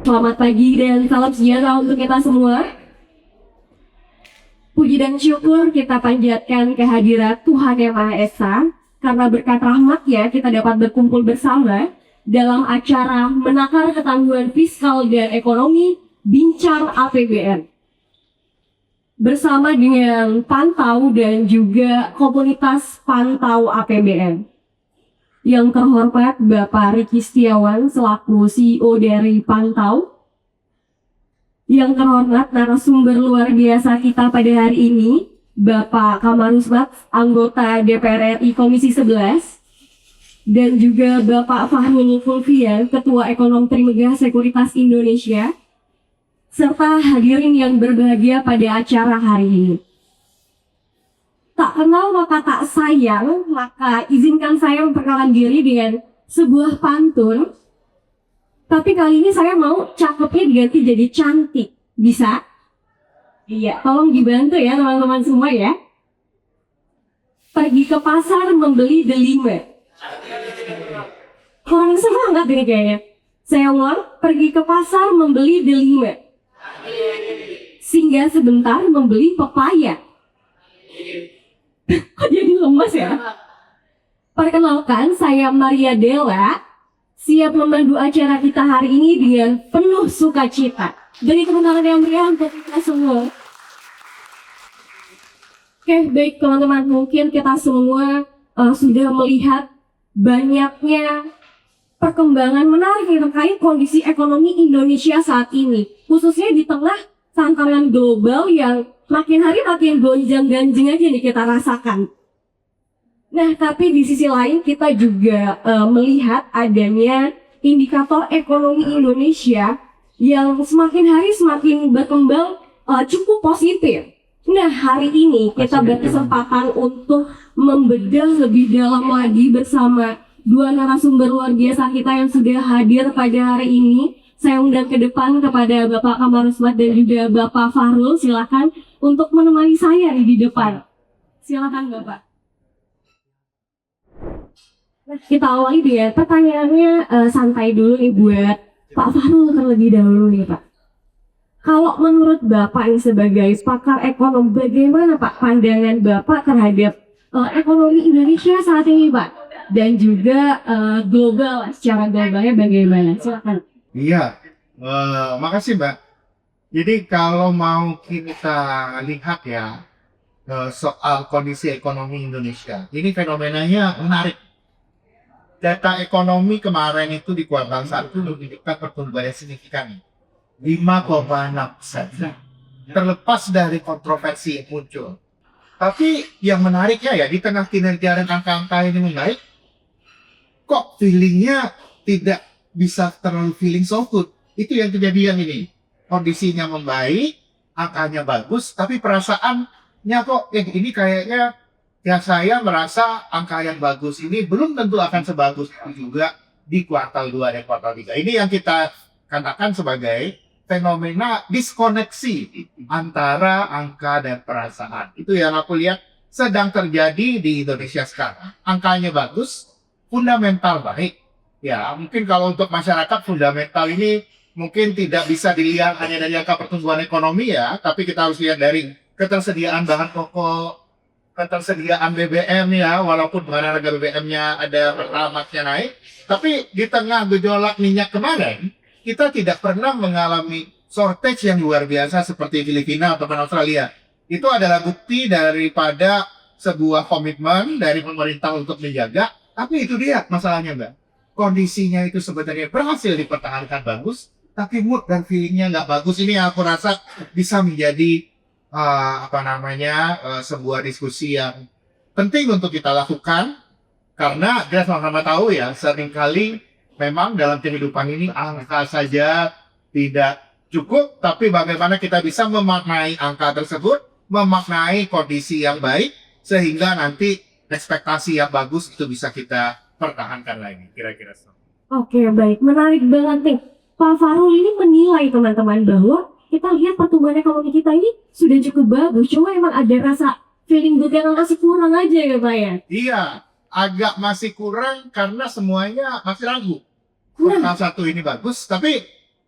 Selamat pagi dan salam sejahtera untuk kita semua. Puji dan syukur kita panjatkan kehadirat Tuhan Yang Maha Esa, karena berkat rahmat-Nya kita dapat berkumpul bersama dalam acara menakar ketangguhan fiskal dan ekonomi Bincang APBN. Bersama dengan Pantau dan juga komunitas Pantau APBN. Yang terhormat Bapak Riki Setiawan selaku CEO dari Pantau. Yang terhormat narasumber luar biasa kita pada hari ini, Bapak Kamarusmat, anggota DPR RI Komisi 11, dan juga Bapak Fahrul Fulvian, Ketua Ekonom Trimegah Sekuritas Indonesia, serta hadirin yang berbahagia pada acara hari ini. Tak kenal maka tak sayang, maka izinkan saya memperkenalkan diri dengan sebuah pantun. Tapi kali ini saya mau cakepnya diganti jadi cantik. Bisa? Iya, tolong dibantu ya teman-teman semua ya. Pergi ke pasar membeli delima. Kurang semangat ini kayaknya. Saya ulang, pergi ke pasar membeli delima. Singgah sebentar membeli pepaya. Kok jadi lemas ya? Perkenalkan, saya Maria Della, siap memandu acara kita hari ini dengan penuh sukacita. Beri kemenangan yang meriah untuk kita semua. Oke, baik teman-teman, mungkin kita semua sudah melihat banyaknya perkembangan menarik terkait kondisi ekonomi Indonesia saat ini, khususnya di tengah tantangan global yang makin hari makin gonjang-ganjing aja nih kita rasakan. Nah, tapi di sisi lain kita juga melihat adanya indikator ekonomi Indonesia yang semakin hari semakin berkembang cukup positif. Nah, hari ini kita berkesempatan untuk membedah lebih dalam lagi bersama dua narasumber luar biasa kita yang sudah hadir pada hari ini. Saya undang ke depan kepada Bapak Kamarusmat dan juga Bapak Fahrul, silakan untuk menemani saya di depan. Silakan Bapak. Nah, kita awali dengan pertanyaannya santai dulu nih buat Pak Fahrul terlebih dahulu nih Pak. Kalau menurut Bapak ini sebagai pakar ekonom, bagaimana Pak pandangan Bapak terhadap ekonomi Indonesia saat ini Pak? Dan juga global, secara globalnya bagaimana? Silakan. Iya, makasih Mbak. Jadi kalau mau kita lihat ya soal kondisi ekonomi Indonesia, ini fenomenanya menarik. Data ekonomi kemarin itu di kuartal 1 menunjukkan pertumbuhan yang signifikan, 5,6%. Terlepas dari kontroversi yang muncul. Tapi yang menariknya ya, di tengah kinerja dan angka-angka ini membaik, kok feelingnya tidak bisa terlalu feeling so good. Itu yang kejadian ini. Kondisinya membaik, angkanya bagus, tapi perasaannya kok ini kayaknya ya saya merasa angka yang bagus ini belum tentu akan sebagus itu juga di kuartal 2 dan kuartal 3. Ini yang kita katakan sebagai fenomena diskoneksi antara angka dan perasaan. Itu yang aku lihat sedang terjadi di Indonesia sekarang. Angkanya bagus, fundamental baik. Ya, mungkin kalau untuk masyarakat fundamental ini mungkin tidak bisa dilihat hanya dari angka pertumbuhan ekonomi ya, tapi kita harus lihat dari ketersediaan bahan pokok, ketersediaan BBM ya, walaupun bahan harga BBM-nya ada pertamaxnya naik, tapi di tengah gejolak minyak kemarin, kita tidak pernah mengalami shortage yang luar biasa seperti Filipina atau Australia. Itu adalah bukti daripada sebuah komitmen dari pemerintah untuk menjaga, tapi itu dia masalahnya Mbak. Kondisinya itu sebenarnya berhasil dipertahankan bagus, tapi mood dan feelingnya nggak bagus. Ini yang aku rasa bisa menjadi sebuah diskusi yang penting untuk kita lakukan, karena kita sama-sama tahu ya, seringkali memang dalam kehidupan ini angka saja tidak cukup, tapi bagaimana kita bisa memaknai angka tersebut, memaknai kondisi yang baik, sehingga nanti ekspektasi yang bagus itu bisa kita pertahankan lagi, kira-kira. Oke, baik. Menarik banget nih. Pak Fahrul ini menilai teman-teman bahwa kita lihat pertumbuhan ekonomi kita ini sudah cukup bagus, cuma emang ada rasa feeling good yang masih kurang aja ya Pak ya? Iya, agak masih kurang karena semuanya masih ragu. Kuartal 1 ini bagus, tapi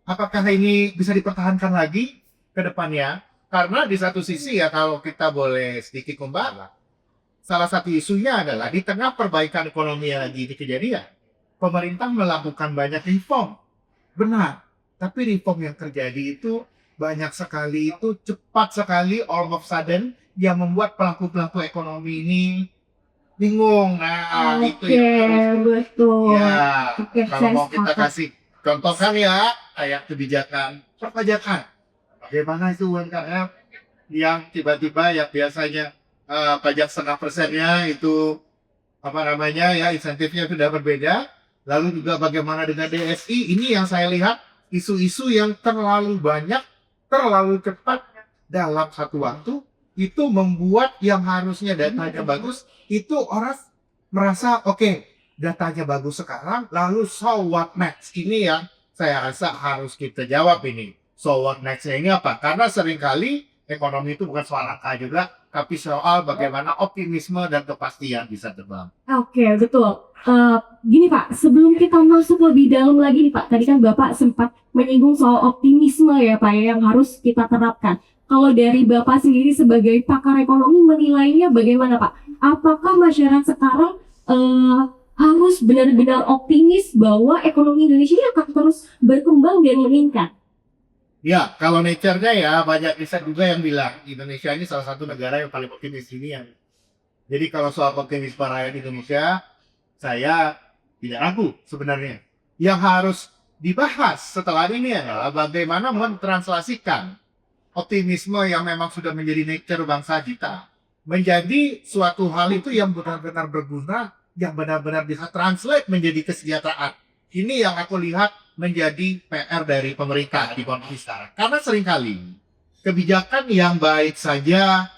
apakah ini bisa dipertahankan lagi ke depannya? Karena di satu sisi ya kalau kita boleh sedikit membahas, salah satu isunya adalah di tengah perbaikan ekonomi yang lagi kejadian, pemerintah melakukan banyak reform. Benar, tapi reform yang terjadi itu banyak sekali, itu cepat sekali, all of sudden, yang membuat pelaku-pelaku ekonomi ini bingung. Nah, itu Oke, yang harus betul. ya, Oke, kalau saya mau kita sepakat. kasih contohkan ya, kayak kebijakan perpajakan. Bagaimana itu UMKM yang tiba-tiba yang biasanya pajak 0,5%-nya itu apa namanya ya insentifnya sudah berbeda. Lalu juga bagaimana dengan DSI, ini yang saya lihat isu-isu yang terlalu banyak, terlalu cepat dalam satu waktu, itu membuat yang harusnya datanya bagus, itu orang merasa oke, datanya bagus sekarang, lalu so what next? Ini yang saya rasa harus kita jawab ini. So what next-nya ini apa? Karena seringkali ekonomi itu bukan soal angka juga, tapi soal bagaimana optimisme dan kepastian bisa terbang. Oke, betul. Gini Pak, sebelum kita masuk lebih dalam lagi nih Pak, tadi kan Bapak sempat menyinggung soal optimisme ya Pak, ya, yang harus kita terapkan. Kalau dari Bapak sendiri sebagai pakar ekonomi menilainya bagaimana Pak? Apakah masyarakat sekarang harus benar-benar optimis bahwa ekonomi Indonesia ini akan terus berkembang dan meningkat? Ya, kalau nature-nya ya banyak riset juga yang bilang Indonesia ini salah satu negara yang paling optimis ini yang. Jadi kalau soal optimisme rakyat Indonesia, saya tidak ragu sebenarnya. Yang harus dibahas setelah ini adalah bagaimana mentranslasikan optimisme yang memang sudah menjadi nature bangsa kita menjadi suatu hal itu yang benar-benar berguna, yang benar-benar bisa translate menjadi kesejahteraan. Ini yang aku lihat menjadi PR dari pemerintah di kondisi sekarang. Karena seringkali kebijakan yang baik saja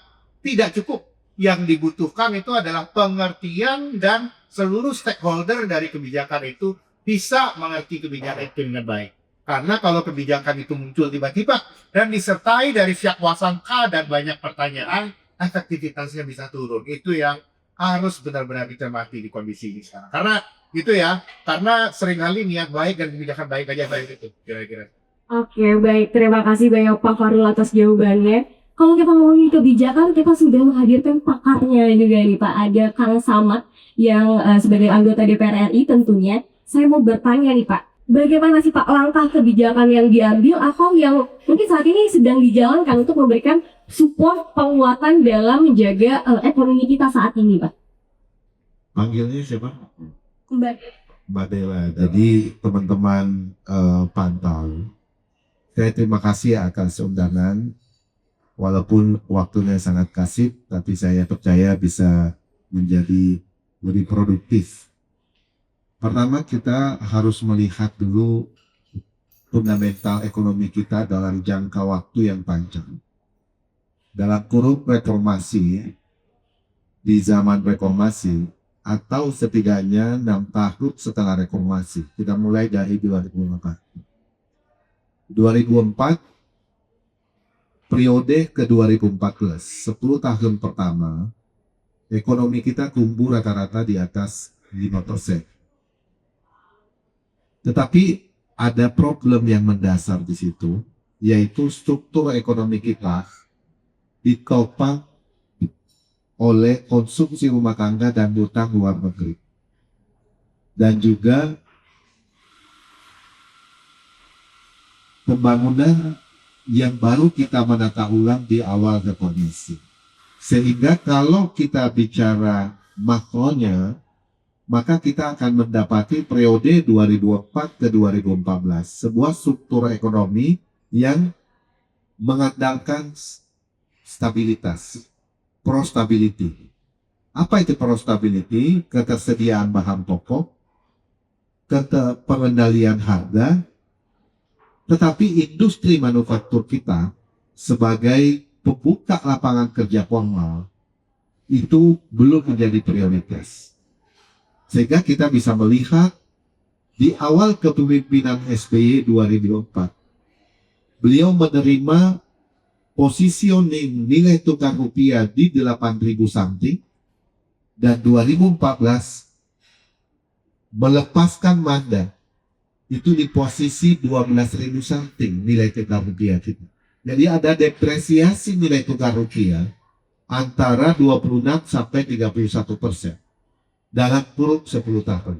tidak cukup. Yang dibutuhkan itu adalah pengertian dan seluruh stakeholder dari kebijakan itu bisa mengerti kebijakan itu dengan baik. Karena kalau kebijakan itu muncul tiba-tiba dan disertai dari sangka dan banyak pertanyaan, efektivitasnya bisa turun. Itu yang harus benar-benar dicermati di kondisi ini sekarang. Karena gitu ya, karena seringkali niat baik dan kebijakan baik aja baik itu kira-kira. Oke, baik. Terima kasih banyak Pak Farul atas jawabannya. Kalau kita ngomongin kebijakan, kita sudah menghadirkan pakarnya juga nih Pak. Ada Kang Samad yang sebagai anggota DPR RI tentunya. Saya mau bertanya nih Pak, bagaimana sih Pak langkah kebijakan yang diambil atau yang mungkin saat ini sedang dijalankan untuk memberikan support penguatan dalam menjaga ekonomi kita saat ini Pak? Panggilnya siapa? Mbak. Mbak Dela. Jadi teman-teman pantau. Saya terima kasih atas undangan. Walaupun waktunya sangat kasih, tapi saya percaya bisa menjadi lebih produktif. Pertama, kita harus melihat dulu fundamental ekonomi kita dalam jangka waktu yang panjang. Dalam kurun reformasi, di zaman reformasi, atau setidaknya 6 tahun setelah reformasi, kita mulai dari 2004. 2004, periode ke 2014, 10 tahun pertama, ekonomi kita tumbuh rata-rata di atas 5%. Tetapi ada problem yang mendasar di situ, yaitu struktur ekonomi kita ditopang oleh konsumsi rumah tangga dan utang luar negeri. Dan juga pembangunan yang baru kita menata ulang di awal reformasi. Sehingga kalau kita bicara makronya, maka kita akan mendapati periode 2004 ke 2014, sebuah struktur ekonomi yang mengandalkan stabilitas, pro-stability. Apa itu pro-stability? Ketersediaan bahan pokok, pengendalian harga, tetapi industri manufaktur kita sebagai pembuka lapangan kerja formal itu belum menjadi prioritas. Sehingga kita bisa melihat di awal kepemimpinan SBY 2004, beliau menerima positioning nilai tukar rupiah di 8.000 something, dan 2014 melepaskan mandat itu di posisi 12.000 something nilai tukar rupiah kita. Jadi ada depresiasi nilai tukar rupiah antara 26 sampai 31% dalam kurun 10 tahun.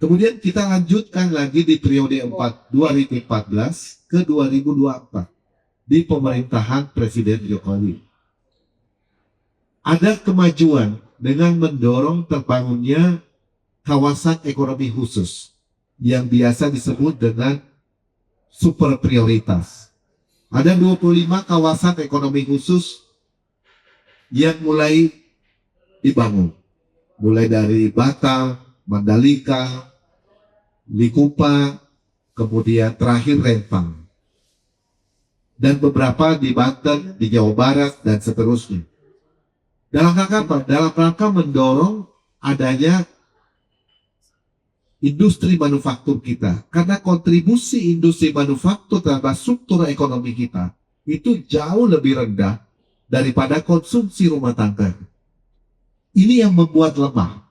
Kemudian kita lanjutkan lagi di periode 2014 ke 2024 di pemerintahan Presiden Jokowi. Ada kemajuan dengan mendorong terbangunnya kawasan ekonomi khusus yang biasa disebut dengan super prioritas. Ada 25 kawasan ekonomi khusus yang mulai dibangun. Mulai dari Batam, Mandalika, Likupa, kemudian terakhir Rempang. Dan beberapa di Banten, di Jawa Barat, dan seterusnya. Dalam rangka apa? Dalam rangka mendorong adanya industri manufaktur kita. Karena kontribusi industri manufaktur terhadap struktur ekonomi kita itu jauh lebih rendah daripada konsumsi rumah tangga. Ini yang membuat lemah.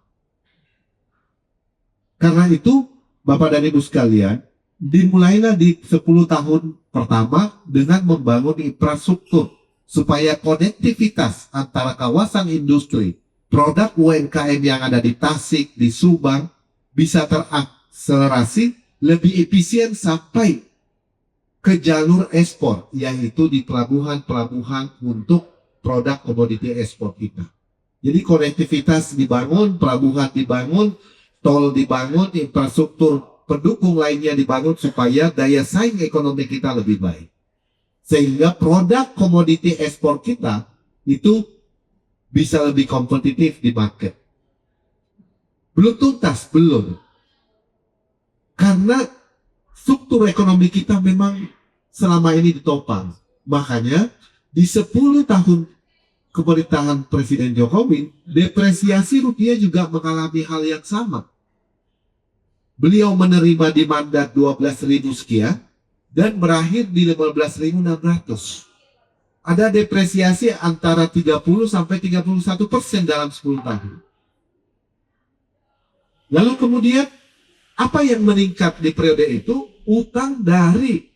Karena itu, Bapak dan Ibu sekalian, dimulailah di 10 tahun pertama dengan membangun infrastruktur supaya konektivitas antara kawasan industri, produk UMKM yang ada di Tasik, di Subang, bisa terakselerasi lebih efisien sampai ke jalur ekspor, yaitu di pelabuhan-pelabuhan untuk produk komoditi ekspor kita. Jadi konektivitas dibangun, pelabuhan dibangun, tol dibangun, infrastruktur pendukung lainnya dibangun supaya daya saing ekonomi kita lebih baik. Sehingga produk komoditi ekspor kita itu bisa lebih kompetitif di market. Belum tuntas, belum. Karena struktur ekonomi kita memang selama ini ditopang. Makanya di 10 tahun pemerintahan Presiden Jokowi, depresiasi rupiah juga mengalami hal yang sama. Beliau menerima di mandat 12.000 sekian dan berakhir di 15.600. Ada depresiasi antara 30 sampai 31% dalam 10 tahun. Lalu kemudian apa yang meningkat di periode itu? Utang dari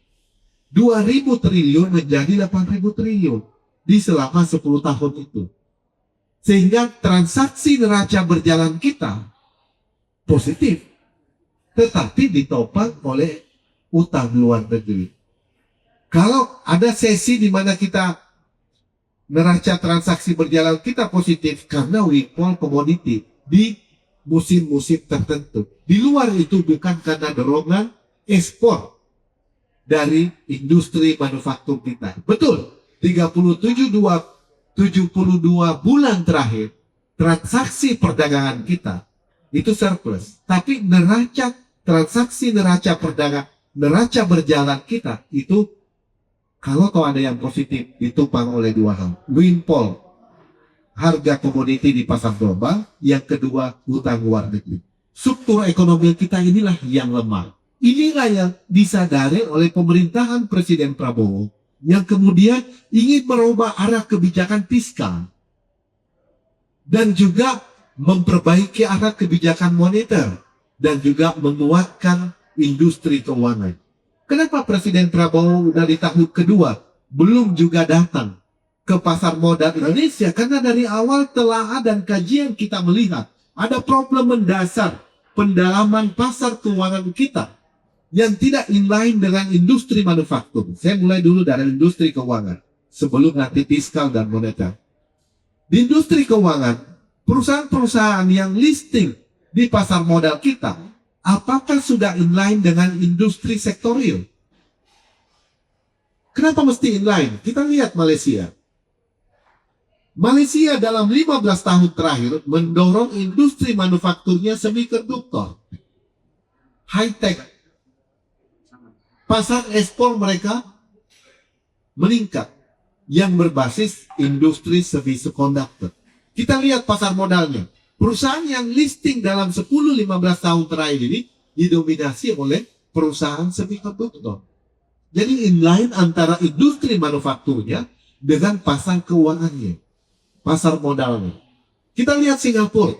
2.000 triliun menjadi 8.000 triliun di selama 10 tahun itu. Sehingga transaksi neraca berjalan kita positif, tetapi ditopang oleh utang luar negeri. Kalau ada sesi di mana kita neraca transaksi berjalan kita positif karena windfall komoditi di musim-musim tertentu. Di luar itu bukan karena dorongan ekspor dari industri manufaktur kita. Betul, 72 bulan terakhir transaksi perdagangan kita itu surplus. Tapi transaksi neraca perdagangan, neraca berjalan kita itu kalau ada yang positif ditopang oleh dua hal. Windfall, harga komoditi di pasar global. Yang kedua, hutang luar negeri. Struktur ekonomi kita inilah yang lemah. Inilah yang disadari oleh pemerintahan Presiden Prabowo yang kemudian ingin merubah arah kebijakan fiskal dan juga memperbaiki arah kebijakan moneter dan juga menguatkan industri keuangan. Kenapa Presiden Prabowo dari tahun kedua belum juga datang ke pasar modal Indonesia? Karena dari awal telaah dan kajian kita melihat ada problem mendasar pendalaman pasar keuangan kita yang tidak inline dengan industri manufaktur. Saya mulai dulu dari industri keuangan sebelum nanti fiskal dan moneter. Di industri keuangan, perusahaan-perusahaan yang listing di pasar modal kita, apakah sudah inline dengan industri sektorial? Kenapa mesti inline? Kita lihat Malaysia. Malaysia dalam 15 tahun terakhir mendorong industri manufakturnya semikonduktor, high-tech. Pasar ekspor mereka meningkat yang berbasis industri semikonduktor. Kita lihat pasar modalnya. Perusahaan yang listing dalam 10-15 tahun terakhir ini didominasi oleh perusahaan semikonduktor. Jadi inline antara industri manufakturnya dengan pasar keuangannya, pasar modalnya. Kita lihat Singapura.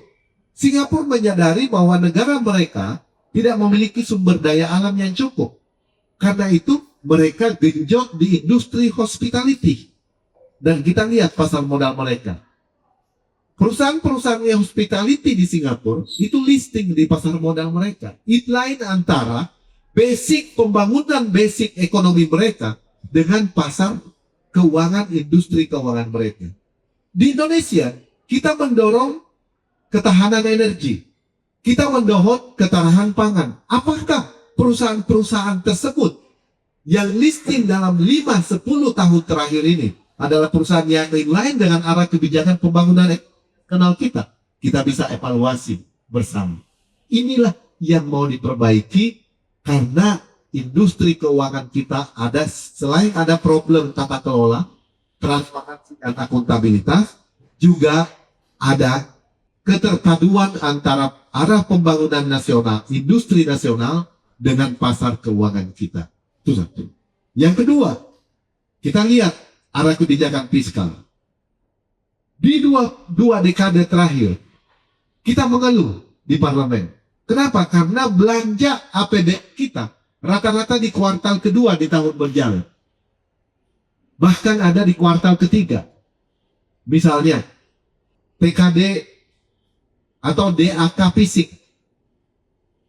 Singapura menyadari bahwa negara mereka tidak memiliki sumber daya alam yang cukup. Karena itu mereka genjot di industri hospitality. Dan kita lihat pasar modal mereka. Perusahaan-perusahaan yang hospitality di Singapura itu listing di pasar modal mereka. Itu lain antara basic pembangunan basic ekonomi mereka dengan pasar keuangan industri keuangan mereka. Di Indonesia kita mendorong ketahanan energi. Kita mendorong ketahanan pangan. Apakah perusahaan-perusahaan tersebut yang listing dalam 5-10 tahun terakhir ini adalah perusahaan yang lain dengan arah kebijakan pembangunan kenal kita? Kita bisa evaluasi bersama. Inilah yang mau diperbaiki karena industri keuangan kita ada, selain ada problem tata kelola, transparansi dan akuntabilitas, juga ada keterpaduan antara arah pembangunan nasional, industri nasional dengan pasar keuangan kita. Itu satu. Yang kedua, kita lihat arah kebijakan fiskal. Di dua dekade terakhir, kita mengeluh di parlemen. Kenapa? Karena belanja APBN kita rata-rata di kuartal kedua di tahun berjalan. Bahkan ada di kuartal ketiga. Misalnya, PKD atau DAK fisik.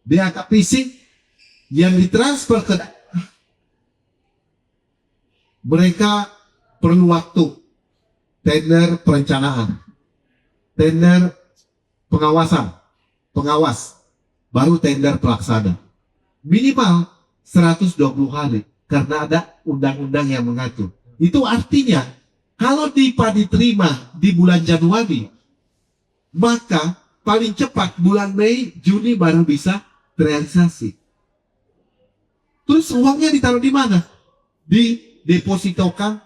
DAK fisik yang ditransfer ke mereka perlu waktu, tender perencanaan, tender pengawas, baru tender pelaksana. Minimal 120 hari, karena ada undang-undang yang mengatur. Itu artinya, kalau diterima di bulan Januari, maka paling cepat bulan Mei, Juni baru bisa terrealisasi. Terus uangnya ditaruh di mana? Didepositokan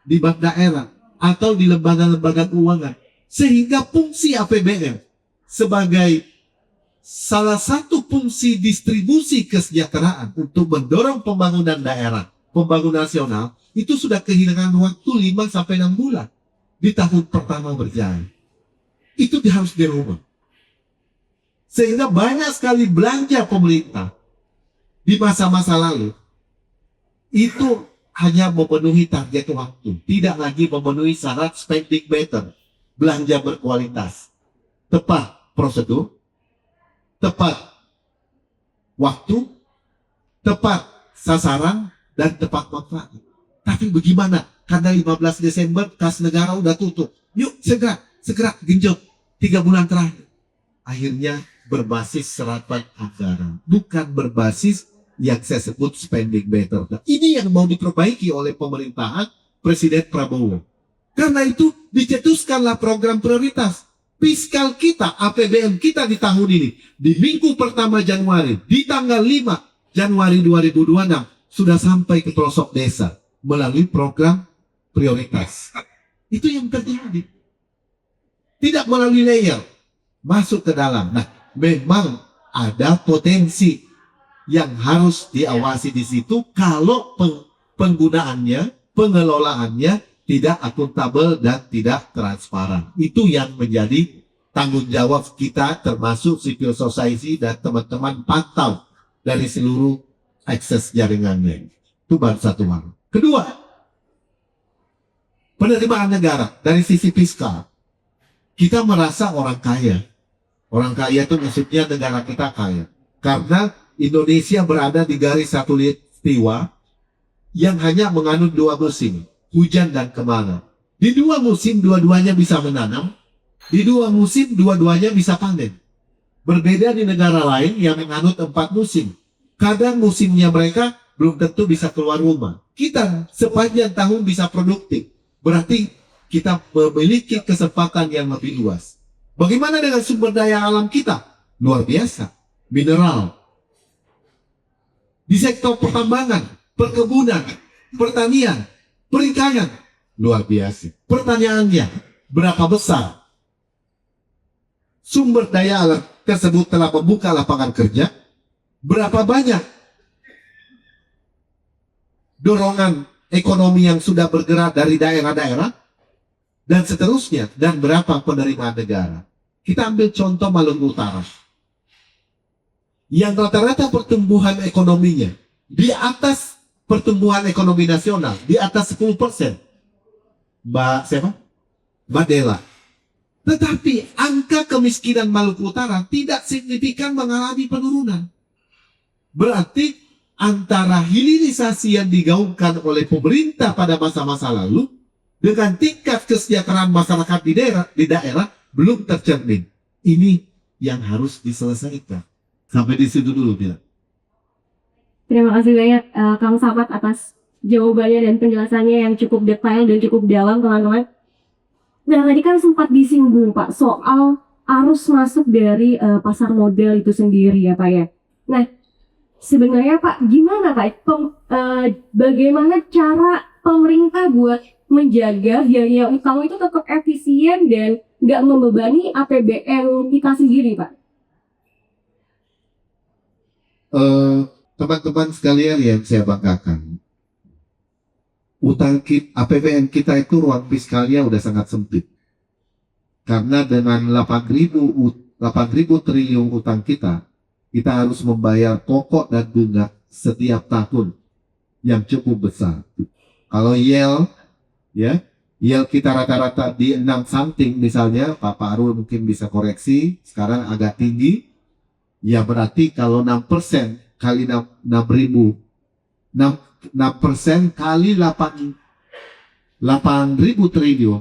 di bank daerah atau di lembaga-lembaga keuangan, sehingga fungsi APBN sebagai salah satu fungsi distribusi kesejahteraan untuk mendorong pembangunan daerah, pembangunan nasional, itu sudah kehilangan waktu 5-6 bulan di tahun pertama berjalan. Itu harus dirubah. Sehingga banyak sekali belanja pemerintah di masa-masa lalu itu hanya memenuhi target waktu, tidak lagi memenuhi syarat spending better, belanja berkualitas, tepat prosedur, tepat waktu, tepat sasaran, dan tepat manfaat. Tapi bagaimana? Karena 15 Desember kas negara udah tutup. Yuk segera genjot 3 bulan terakhir. Akhirnya berbasis serapan anggaran, bukan berbasis yang saya sebut spending better. Nah, ini yang mau diperbaiki oleh pemerintahan Presiden Prabowo. Karena itu dicetuskanlah program prioritas. Fiskal kita, APBN kita di tahun ini, di minggu pertama Januari, di tanggal 5 Januari 2026, sudah sampai ke pelosok desa melalui program prioritas. Itu yang terjadi. Tidak melalui layer, masuk ke dalam. Nah, memang ada potensi yang harus diawasi di situ kalau penggunaannya, pengelolaannya tidak akuntabel dan tidak transparan. Itu yang menjadi tanggung jawab kita, termasuk civil society dan teman-teman pantau dari seluruh akses jaringannya. Itu baru satu hal. Kedua, penerimaan negara dari sisi fiskal. Kita merasa orang kaya. Orang kaya itu maksudnya negara kita kaya. Karena Indonesia berada di garis khatulistiwa yang hanya menganut 2 musim, hujan dan kemarau. Di 2 musim dua-duanya bisa menanam, di 2 musim dua-duanya bisa panen. Berbeda di negara lain yang menganut 4 musim. Kadang musimnya mereka belum tentu bisa keluar rumah. Kita sepanjang tahun bisa produktif. Berarti kita memiliki kesempatan yang lebih luas. Bagaimana dengan sumber daya alam kita? Luar biasa. Mineral. Di sektor pertambangan, perkebunan, pertanian, perikanan. Luar biasa. Pertanyaannya, berapa besar sumber daya alam tersebut telah membuka lapangan kerja? Berapa banyak dorongan ekonomi yang sudah bergerak dari daerah-daerah? Dan seterusnya, dan berapa penerimaan negara. Kita ambil contoh Maluku Utara yang rata-rata pertumbuhan ekonominya di atas pertumbuhan ekonomi nasional, di atas 10%. Mbak siapa? Mbak Dela. Tetapi angka kemiskinan Maluku Utara tidak signifikan mengalami penurunan. Berarti antara hilirisasi yang digaungkan oleh pemerintah pada masa-masa lalu dengan tingkat kesejahteraan masyarakat di daerah belum tercermin. Ini yang harus diselesaikan. Sampai di situ dulu, Bila. Terima kasih banyak Kang Samad atas jawabannya dan penjelasannya yang cukup detail dan cukup dalam, teman-teman. Nah, tadi kan sempat disinggung Pak soal arus masuk dari pasar modal itu sendiri ya Pak ya. Nah, sebenarnya Pak, gimana Pak? Bagaimana cara pemerintah buat menjaga biaya utang itu tetap efisien dan nggak membebani APBN kita sendiri Pak? Teman-teman sekalian yang saya banggakan, APBN kita itu ruang fiskalnya udah sangat sempit. Karena dengan 8.000 triliun utang kita harus membayar pokok dan bunga setiap tahun yang cukup besar. Kalau yield kita rata-rata di 6 something misalnya, Pak Arul mungkin bisa koreksi, sekarang agak tinggi. Ya berarti kalau 6% kali 6.000, 6% kali 8.000 triliun,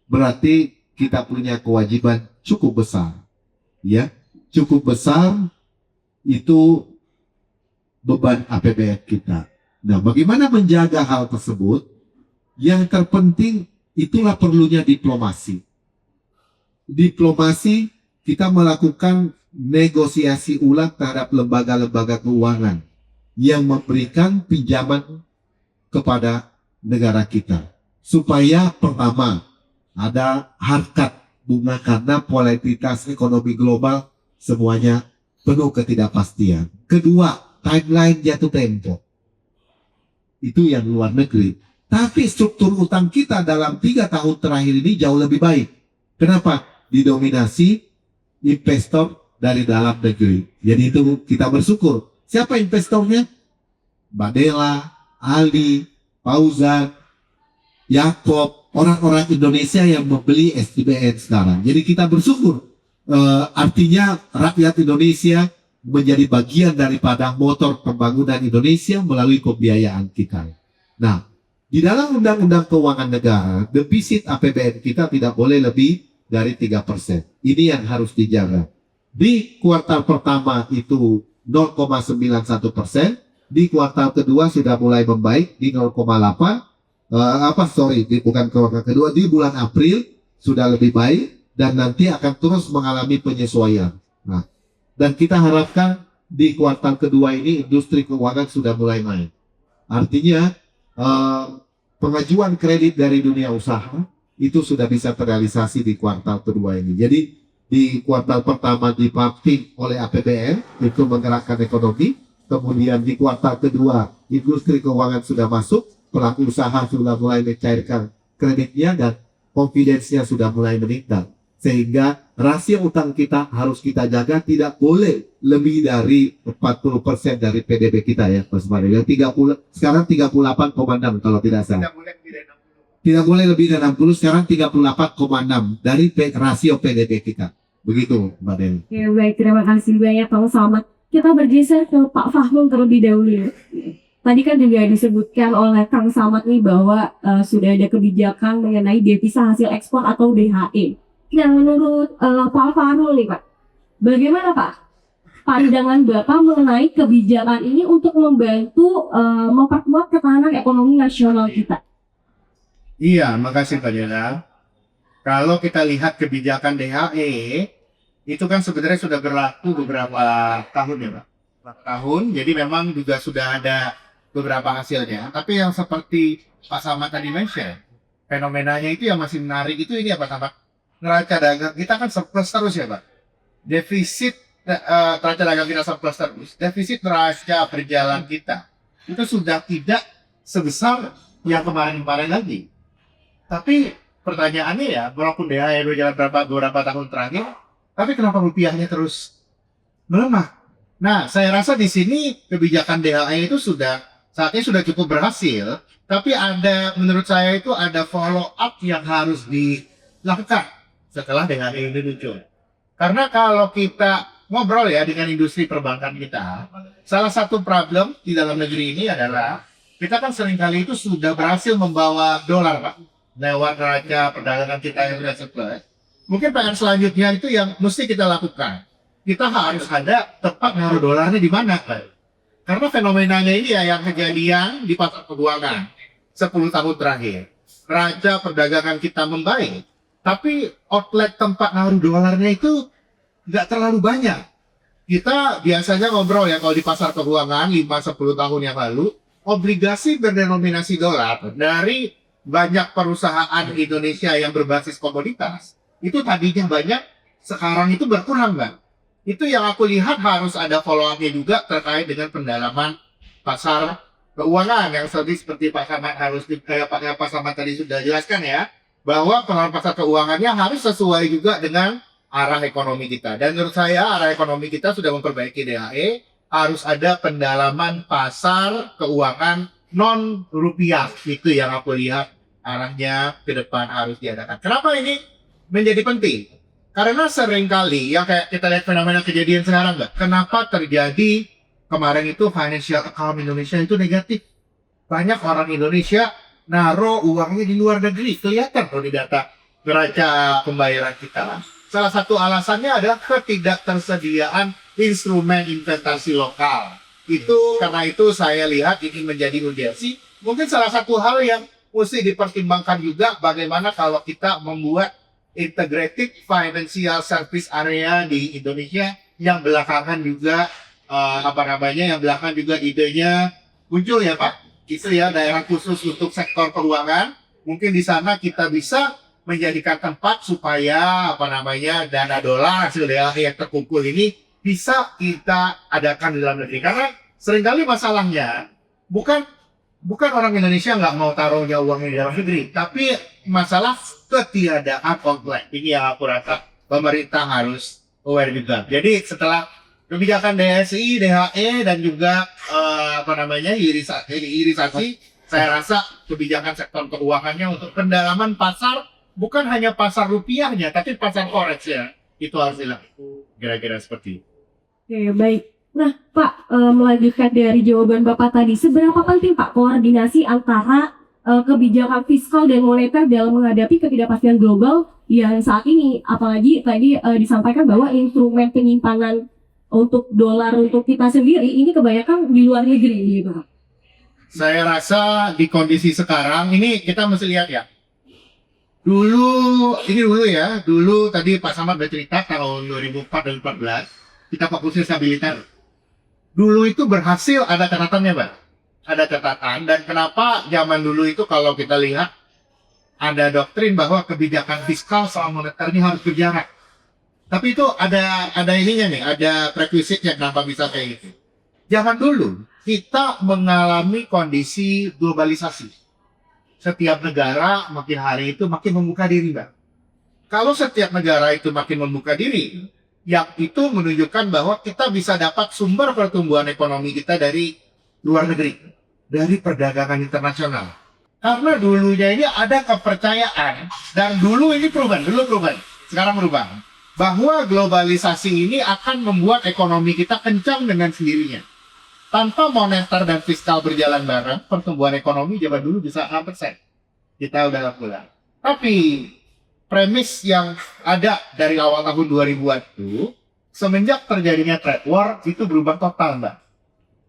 berarti kita punya kewajiban cukup besar. Ya, cukup besar itu beban APBN kita. Nah, bagaimana menjaga hal tersebut? Yang terpenting itulah perlunya diplomasi. Diplomasi, kita melakukan negosiasi ulang terhadap lembaga-lembaga keuangan yang memberikan pinjaman kepada negara kita. Supaya pertama, ada harkat bunga karena volatilitas ekonomi global semuanya penuh ketidakpastian. Kedua, timeline jatuh tempo. Itu yang luar negeri. Tapi struktur utang kita dalam 3 tahun terakhir ini jauh lebih baik. Kenapa? Didominasi investor dari dalam negeri. Jadi itu kita bersyukur. Siapa investornya? Mbak Dela, Ali, Fauzan, Yakob, orang-orang Indonesia yang membeli SDBN sekarang. Jadi kita bersyukur. Artinya rakyat Indonesia menjadi bagian daripada motor pembangunan Indonesia melalui pembiayaan kita. Nah, di dalam Undang-Undang Keuangan Negara, defisit APBN kita tidak boleh lebih dari 3%. Ini yang harus dijaga. Di kuartal pertama itu 0,91%, di kuartal kedua sudah mulai membaik di 0,8. Bukan kuartal kedua, di bulan April sudah lebih baik dan nanti akan terus mengalami penyesuaian. Nah, dan kita harapkan di kuartal kedua ini industri keuangan sudah mulai naik. Artinya pengajuan kredit dari dunia usaha itu sudah bisa terrealisasi di kuartal kedua ini. Jadi di kuartal pertama dipumping oleh APBN itu menggerakkan ekonomi, kemudian di kuartal kedua industri keuangan sudah masuk, pelaku usaha sudah mulai mencairkan kreditnya dan confidence-nya sudah mulai meningkat. Sehingga rasio utang kita harus kita jaga, tidak boleh lebih dari 40% dari PDB kita ya, Mas Mario. Yang 30 sekarang 38,6 kalau tidak salah. Tidak boleh lebih dari 60, sekarang 38,6 dari rasio PDB kita. Begitu, Mbak Dewi. Ya baik, terima kasih banyak Kang Samad. Kita bergeser ke Pak Fahrul terlebih dahulu. Tadi kan juga disebutkan oleh Kang Samad nih bahwa sudah ada kebijakan mengenai devisa hasil ekspor atau DHE. Nah, menurut Pak Fahrul nih Pak, bagaimana Pak pandangan Bapak mengenai kebijakan ini untuk membantu memperkuat ketahanan ekonomi nasional kita? Iya, makasih Pak Dela. Kalau kita lihat kebijakan DHE, itu kan sebenarnya sudah berlaku beberapa tahun ya Pak. Beberapa tahun, jadi memang juga sudah ada beberapa hasilnya. Tapi yang seperti Pak Samad tadi mention, fenomenanya itu yang masih menarik itu ini apa Samad? Neraca dagang kita kan surplus terus ya Pak. Defisit neraca dagang kita surplus terus. Defisit neraca berjalan kita itu sudah tidak sebesar yang kemarin-kemarin lagi. Tapi pertanyaannya ya, walaupun DHE berjalan beberapa tahun terakhir, tapi kenapa rupiahnya terus melemah? Nah, saya rasa di sini kebijakan DHE itu saat ini sudah cukup berhasil, tapi menurut saya itu ada follow up yang harus dilakukan setelah DHE ini muncul. Karena kalau kita ngobrol ya dengan industri perbankan kita, salah satu problem di dalam negeri ini adalah kita kan seringkali itu sudah berhasil membawa dolar, Pak, lewat neraca perdagangan kita yang sudah surplus. Mungkin PR selanjutnya itu yang mesti kita lakukan. Kita harus ada tempat naruh dolarnya di mana, Pak. Karena fenomenanya ini ya yang kejadian di pasar keuangan 10 tahun terakhir. Neraca perdagangan kita membaik, tapi outlet tempat naruh dolarnya itu nggak terlalu banyak. Kita biasanya ngobrol ya kalau di pasar keuangan 5-10 tahun yang lalu, obligasi berdenominasi dolar dari banyak perusahaan Indonesia yang berbasis komoditas, itu tadinya banyak, sekarang itu berkurang, Bang. Itu yang aku lihat harus ada follow-up-nya juga terkait dengan pendalaman pasar keuangan yang seperti Pak Samad Pak Samad tadi sudah jelaskan ya, bahwa pengelolaan pasar keuangannya harus sesuai juga dengan arah ekonomi kita. Dan menurut saya arah ekonomi kita sudah memperbaiki DHE, harus ada pendalaman pasar keuangan non rupiah. Itu yang aku lihat arahnya ke depan harus diadakan. Kenapa ini menjadi penting? Karena seringkali yang kayak kita lihat fenomena kejadian sekarang, Mbak, kenapa terjadi kemarin itu financial account Indonesia itu negatif. Banyak orang Indonesia naruh uangnya di luar negeri, kelihatan loh di data neraca pembayaran kita. Salah satu alasannya adalah ketidaktersediaan instrumen investasi lokal. Karena itu saya lihat ini menjadi urgensi. Mungkin salah satu hal yang mesti dipertimbangkan juga bagaimana kalau kita membuat integrated financial service area di Indonesia yang belakangan juga yang belakangan juga idenya muncul ya Pak. Itu ya daerah khusus untuk sektor keuangan. Mungkin di sana kita bisa menjadikan tempat supaya dana dolar hasil DHE yang terkumpul ini bisa kita adakan di dalam negeri. Karena seringkali masalahnya bukan orang Indonesia nggak mau taruhnya uangnya di dalam negeri, tapi masalah ketiadaan outlet. Ini yang aku rasa pemerintah harus aware juga. Jadi setelah kebijakan DSI, DHE dan juga hilirisasi, saya rasa kebijakan sektor keuangannya untuk pendalaman pasar bukan hanya pasar rupiahnya, tapi pasar forex-nya itu harus dilakukan. Kira-kira seperti itu. Oke, baik. Nah, Pak, melanjutkan dari jawaban Bapak tadi, seberapa penting Pak koordinasi antara kebijakan fiskal dan moneter dalam menghadapi ketidakpastian global yang saat ini, apalagi tadi disampaikan bahwa instrumen penyimpanan untuk dolar untuk kita sendiri ini kebanyakan di luar negeri gitu. Saya rasa di kondisi sekarang ini kita mesti lihat ya. Dulu tadi Pak Samad bercerita tahun 2004 dan 2014 kita fokusnya stabilitas. Dulu itu berhasil, ada catatannya, Pak. Ada catatan, dan kenapa zaman dulu itu kalau kita lihat ada doktrin bahwa kebijakan fiskal soal moneter ini harus berjarak. Tapi itu ada ininya nih, ada prerequisite-nya kenapa bisa kayak gitu. Zaman dulu kita mengalami kondisi globalisasi. Setiap negara makin hari itu makin membuka diri, Mbak. Kalau setiap negara itu makin membuka diri, yang itu menunjukkan bahwa kita bisa dapat sumber pertumbuhan ekonomi kita dari luar negeri, dari perdagangan internasional. Karena dulunya ini ada kepercayaan, dan dulu perubahan, sekarang berubah, bahwa globalisasi ini akan membuat ekonomi kita kencang dengan sendirinya. Tanpa moneter dan fiskal berjalan bareng, pertumbuhan ekonomi zaman dulu bisa 6%. Kita udah lakukan. Tapi premis yang ada dari awal tahun 2000-an itu, semenjak terjadinya trade war, itu berubah total, Mbak.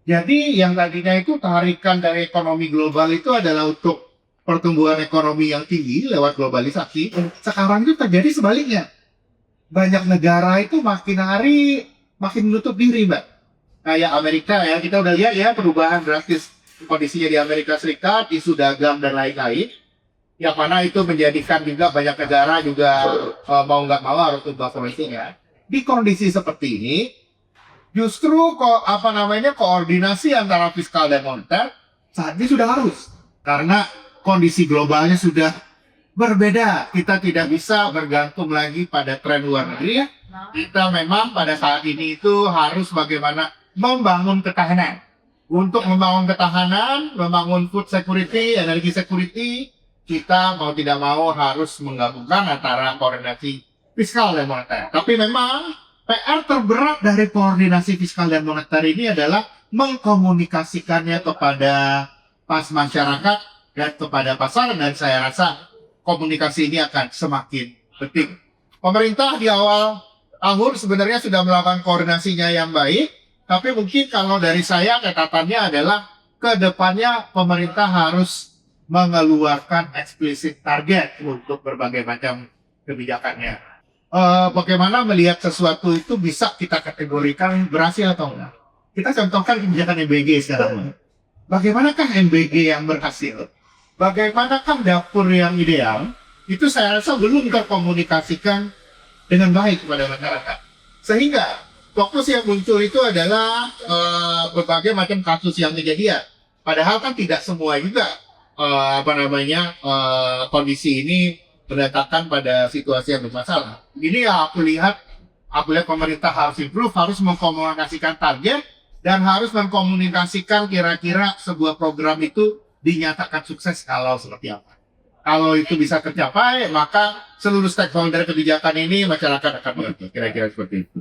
Jadi yang tadinya itu tarikan dari ekonomi global itu adalah untuk pertumbuhan ekonomi yang tinggi lewat globalisasi. Sekarang itu terjadi sebaliknya. Banyak negara itu makin hari makin menutup diri, Mbak. Kayak Amerika ya, kita udah lihat ya perubahan drastis kondisinya di Amerika Serikat, isu dagang dan lain-lain. Yang mana itu menjadikan juga banyak negara juga mau nggak mau harus ubah polisinya. Di kondisi seperti ini, justru koordinasi antara fiskal dan moneter saat ini sudah harus. Karena kondisi globalnya sudah berbeda. Kita tidak bisa bergantung lagi pada tren luar negeri ya. Kita memang pada saat ini itu harus bagaimana membangun ketahanan. Untuk membangun ketahanan, membangun food security, energy security, kita mau tidak mau harus menggabungkan antara koordinasi fiskal dan moneter. Tapi memang PR terberat dari koordinasi fiskal dan moneter ini adalah mengkomunikasikannya kepada masyarakat dan kepada pasar, dan saya rasa komunikasi ini akan semakin penting. Pemerintah di awal tahun sebenarnya sudah melakukan koordinasinya yang baik, tapi mungkin kalau dari saya catatannya adalah ke depannya pemerintah harus mengeluarkan eksplisit target untuk berbagai macam kebijakannya. Bagaimana melihat sesuatu itu bisa kita kategorikan berhasil atau enggak? Kita contohkan kebijakan MBG sekarang. Bagaimanakah MBG yang berhasil? Bagaimanakah dapur yang ideal? Itu saya rasa belum terkomunikasikan dengan baik kepada masyarakat. Sehingga fokus yang muncul itu adalah berbagai macam kasus yang kejadian. Padahal kan tidak semua juga kondisi ini berdasarkan pada situasi yang bermasalah. Ini yang aku lihat pemerintah harus improve, harus mengkomunikasikan target dan harus mengkomunikasikan kira-kira sebuah program itu dinyatakan sukses kalau seperti apa. Kalau itu bisa tercapai, maka seluruh stakeholder kebijakan ini masyarakat akan mengerti. Kira-kira seperti itu.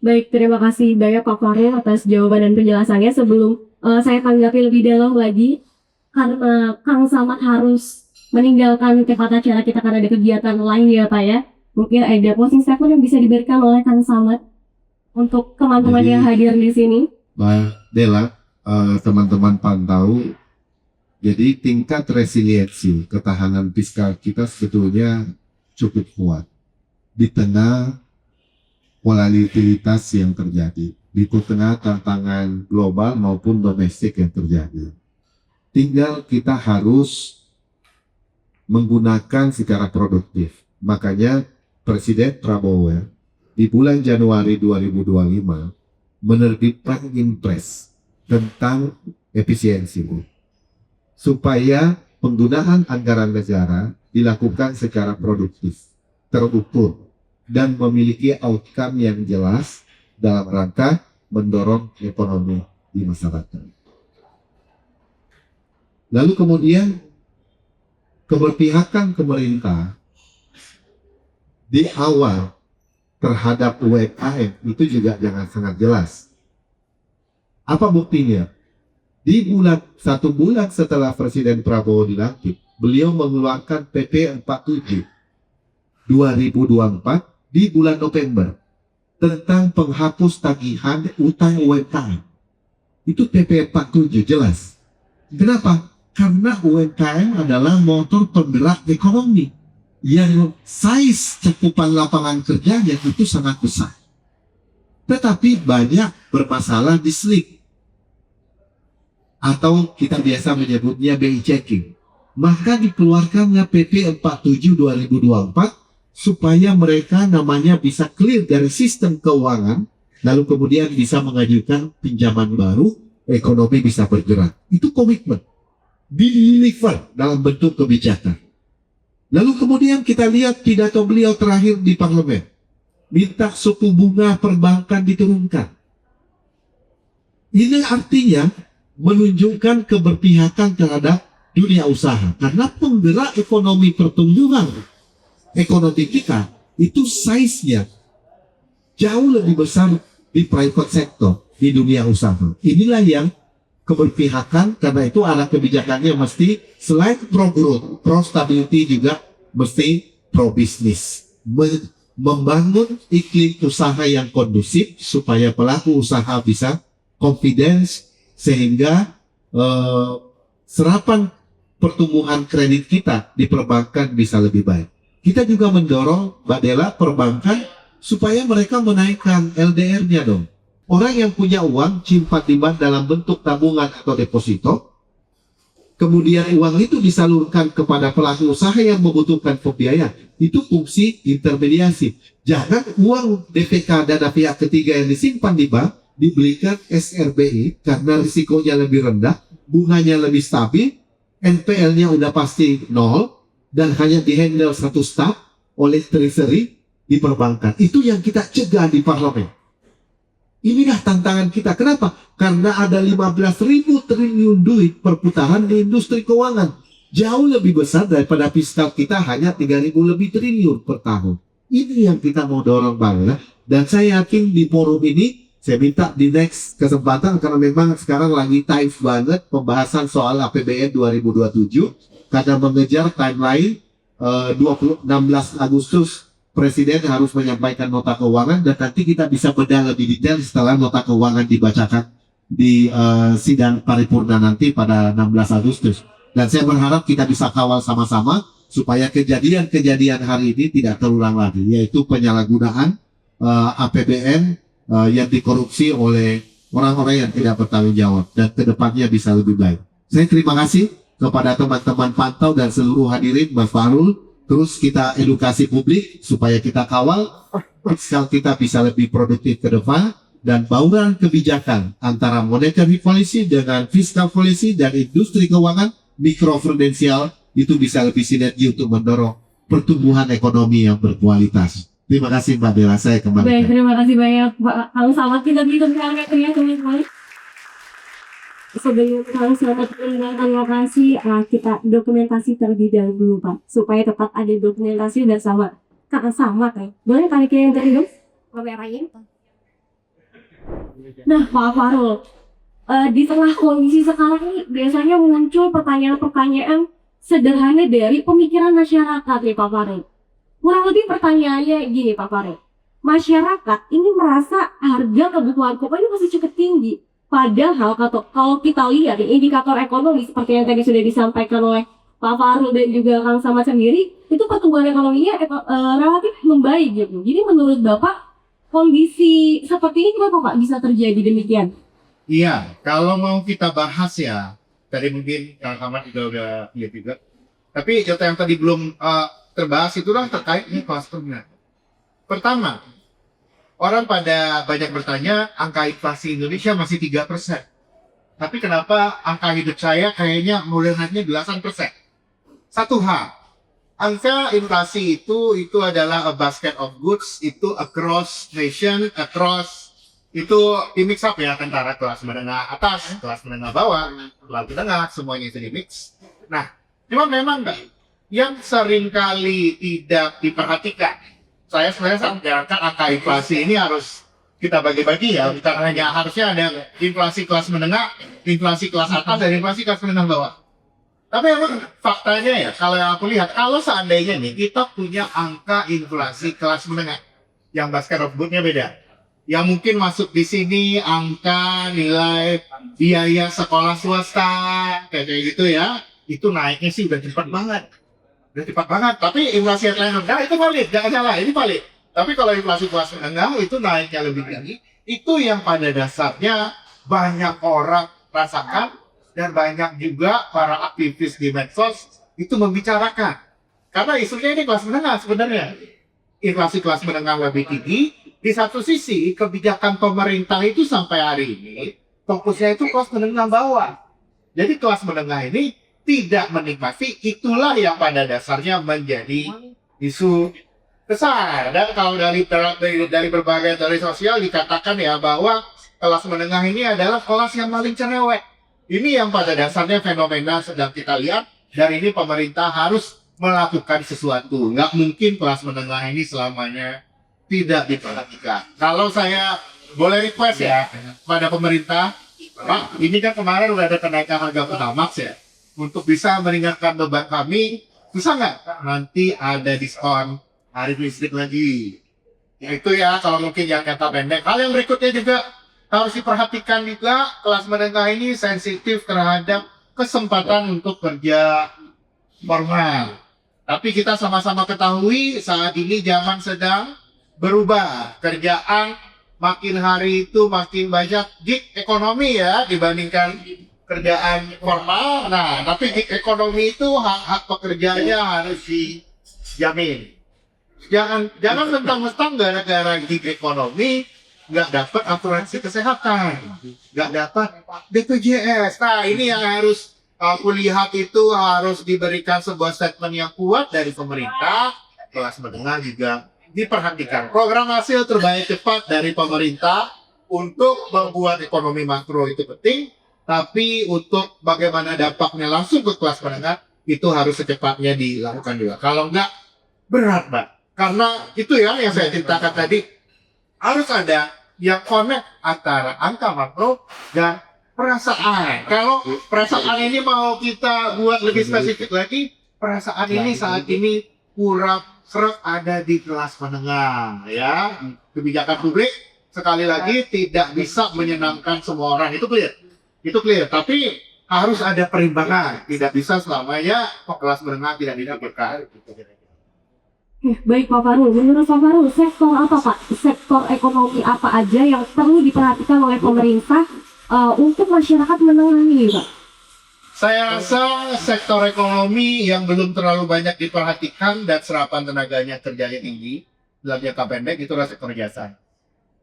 Baik, terima kasih banyak Pak Farel atas jawaban dan penjelasannya. Sebelum saya tanggapi lebih dalam lagi, karena Kang Samad harus meninggalkan tempat acara kita karena ada kegiatan lain ya Pak ya. Mungkin ada closing statement yang bisa diberikan oleh Kang Samad untuk teman-teman yang hadir di sini. Mbak Dela, teman-teman pantau, jadi tingkat resiliensi ketahanan fiskal kita sebetulnya cukup kuat di tengah volatilitas yang terjadi, di tengah tantangan global maupun domestik yang terjadi. Tinggal kita harus menggunakan secara produktif. Makanya Presiden Prabowo di bulan Januari 2025 menerbitkan impres tentang efisiensi, supaya penggunaan anggaran negara dilakukan secara produktif, terukur, dan memiliki outcome yang jelas dalam rangka mendorong ekonomi di masyarakat. Lalu kemudian keberpihakan pemerintah di awal terhadap UMKM itu juga jangan sangat jelas. Apa buktinya? Di satu bulan setelah Presiden Prabowo dilantik, beliau mengeluarkan PP 47 2024 di bulan November tentang penghapus tagihan utang UMKM. Itu PP 47 jelas. Kenapa? Karena UMKM adalah motor penggerak ekonomi yang size cakupan lapangan kerjanya itu sangat besar. Tetapi banyak bermasalah di SLIK, atau kita biasa menyebutnya BI checking. Maka dikeluarkannya PP 47 2024 supaya mereka namanya bisa clear dari sistem keuangan, lalu kemudian bisa mengajukan pinjaman baru, ekonomi bisa bergerak. Itu komitmen dideliver dalam bentuk kebijakan. Lalu kemudian kita lihat pidato beliau terakhir di parlemen, minta suku bunga perbankan diturunkan. Ini artinya menunjukkan keberpihakan terhadap dunia usaha, karena penggerak ekonomi pertumbuhan ekonomi kita itu size-nya jauh lebih besar di private sector, di dunia usaha. Inilah yang keberpihakan, karena itu arah kebijakannya mesti selain pro growth, pro stability juga mesti pro bisnis. Membangun iklim usaha yang kondusif supaya pelaku usaha bisa confidence, sehingga serapan pertumbuhan kredit kita di perbankan bisa lebih baik. Kita juga mendorong, Mbak Dela, perbankan supaya mereka menaikkan LDR-nya dong. Orang yang punya uang simpan di bank dalam bentuk tabungan atau deposito, kemudian uang itu disalurkan kepada pelaku usaha yang membutuhkan pembiayaan. Itu fungsi intermediasi. Jangan uang DPK dana pihak ketiga yang disimpan di bank dibelikan SRBI karena risikonya lebih rendah, bunganya lebih stabil, NPL-nya udah pasti nol, dan hanya dihandle satu staf oleh treasury di perbankan. Itu yang kita cegah di parlemen. Inilah tantangan kita. Kenapa? Karena ada 15.000 triliun duit perputaran di industri keuangan. Jauh lebih besar daripada fiskal kita hanya 3.000 lebih triliun per tahun. Ini yang kita mau dorong banget. Dan saya yakin di forum ini, saya minta di next kesempatan, karena memang sekarang lagi tight banget pembahasan soal APBN 2027. Karena mengejar timeline 16 Agustus Presiden harus menyampaikan nota keuangan, dan nanti kita bisa bedah lebih detail setelah nota keuangan dibacakan di sidang paripurna nanti pada 16 Agustus. Dan saya berharap kita bisa kawal sama-sama supaya kejadian-kejadian hari ini tidak terulang lagi, yaitu penyalahgunaan APBN yang dikorupsi oleh orang-orang yang tidak bertanggung jawab, dan kedepannya bisa lebih baik. Saya terima kasih kepada teman-teman pantau dan seluruh hadirin, Mas Fahrul. Terus kita edukasi publik supaya kita kawal fiskal kita bisa lebih produktif ke depan, dan bauran kebijakan antara monetary policy dengan fiscal policy dan industri keuangan mikroprudensial itu bisa lebih sinergi untuk mendorong pertumbuhan ekonomi yang berkualitas. Terima kasih Mbak Dela, saya kembali. Baik, terima kasih banyak Pak. Kalau selamat kita bikin ya teman-teman. Sebelum kita selamat mendengarkan lokasi, kita dokumentasi terlebih dahulu Pak, supaya tepat ada dokumentasi dan sama. Kakak sama kan? Boleh tarik yang tadi dong? Kamerain. Nah Pak Fahrul, di tengah kondisi sekarang ini biasanya muncul pertanyaan-pertanyaan sederhana dari pemikiran masyarakat nih Pak Fahrul. Kurang lebih pertanyaannya gini Pak Fahrul, masyarakat ini merasa harga kebutuhan pokok ini masih cukup tinggi. Padahal kalau kita lihat indikator ekonomi seperti yang tadi sudah disampaikan oleh Pak Fahrul dan juga Kang Samad sendiri, itu pertumbuhan ekonominya relatif membaik gitu. Jadi menurut Bapak, kondisi seperti ini kenapa Pak bisa terjadi demikian? Iya, kalau mau kita bahas ya, tadi mungkin Kang Samad juga udah lihat juga. Tapi contoh yang tadi belum terbahas itulah terkait ini klasternya. Pertama, orang pada banyak bertanya, angka inflasi Indonesia masih 3%. Tapi kenapa angka hidup saya kayaknya mulai naiknya belasan persen? Satu hal, angka inflasi itu adalah a basket of goods, itu across nation, across, itu di mix up ya, antara kelas menengah atas, kelas menengah bawah, kelas menengah, semuanya itu di mix. Nah, cuma memang yang seringkali tidak diperhatikan, saya sebenarnya menjalankan angka inflasi ini harus kita bagi-bagi ya, bukan hanya harusnya ada inflasi kelas menengah, inflasi kelas atas, dan inflasi kelas menengah bawah. Tapi emang faktanya ya, kalau yang aku lihat, kalau seandainya nih kita punya angka inflasi kelas menengah, yang basket of good-nya beda. Yang mungkin masuk di sini angka nilai biaya sekolah swasta, kayak gitu ya, itu naiknya sih udah cepat banget. Udah cepat banget, tapi inflasi yang lain rendah itu valid, jangan salah, ini valid. Tapi kalau inflasi kelas menengah itu naiknya lebih tinggi, itu yang pada dasarnya banyak orang rasakan, dan banyak juga para aktivis di medsos itu membicarakan. Karena isunya ini kelas menengah sebenarnya. Inflasi kelas menengah lebih tinggi, di satu sisi kebijakan pemerintah itu sampai hari ini fokusnya itu kelas menengah bawah. Jadi kelas menengah ini tidak menikmati, itulah yang pada dasarnya menjadi isu besar. Dan kalau dari berbagai teori sosial dikatakan ya bahwa kelas menengah ini adalah kelas yang paling cerewet. Ini yang pada dasarnya fenomena sedang kita lihat, dan ini pemerintah harus melakukan sesuatu. Nggak mungkin kelas menengah ini selamanya tidak diperhatikan. Kalau saya boleh request ya pada pemerintah, Pak, ini kan kemarin udah ada kenaikan harga Pertamax ya. Untuk bisa meringankan beban kami, bisa nggak nanti ada diskon hari listrik lagi? Ya itu ya, kalau mungkin yang kata pendek. Hal yang berikutnya juga harus diperhatikan juga, kelas menengah ini sensitif terhadap kesempatan untuk kerja formal. Tapi kita sama-sama ketahui saat ini zaman sedang berubah. Kerjaan makin hari itu makin banyak gig ekonomi ya dibandingkan kerjaan formal. Nah, tapi gig ekonomi itu hak-hak pekerjanya harus dijamin. Jangan mentang-mentang gara-gara gig ekonomi nggak dapat asuransi kesehatan, nggak dapat BPJS. Nah, ini yang harus aku lihat, itu harus diberikan sebuah statement yang kuat dari pemerintah. Kelas menengah juga diperhatikan. Program hasil terbaik cepat dari pemerintah untuk membuat ekonomi makro itu penting, tapi untuk bagaimana dampaknya langsung ke kelas menengah itu harus secepatnya dilakukan juga. Kalau enggak, berat, Mbak. Karena itu ya yang saya ceritakan tadi, harus ada yang connect antara angka makro dan perasaan. Kalau perasaan ini mau kita buat lebih spesifik lagi, perasaan ini saat ini kurang serap ada di kelas menengah, ya. Kebijakan publik sekali lagi tidak bisa menyenangkan semua orang, itu clear. Tapi harus ada perimbangan, tidak bisa selamanya kelas menengah tidak didapatkan. Baik Pak Farul, menurut Pak Farul, sektor apa Pak? Sektor ekonomi apa aja yang perlu diperhatikan oleh pemerintah untuk masyarakat menengah ini Pak? Saya rasa sektor ekonomi yang belum terlalu banyak diperhatikan dan serapan tenaganya terjadi tinggi dalam jangka pendek itu adalah sektor jasa.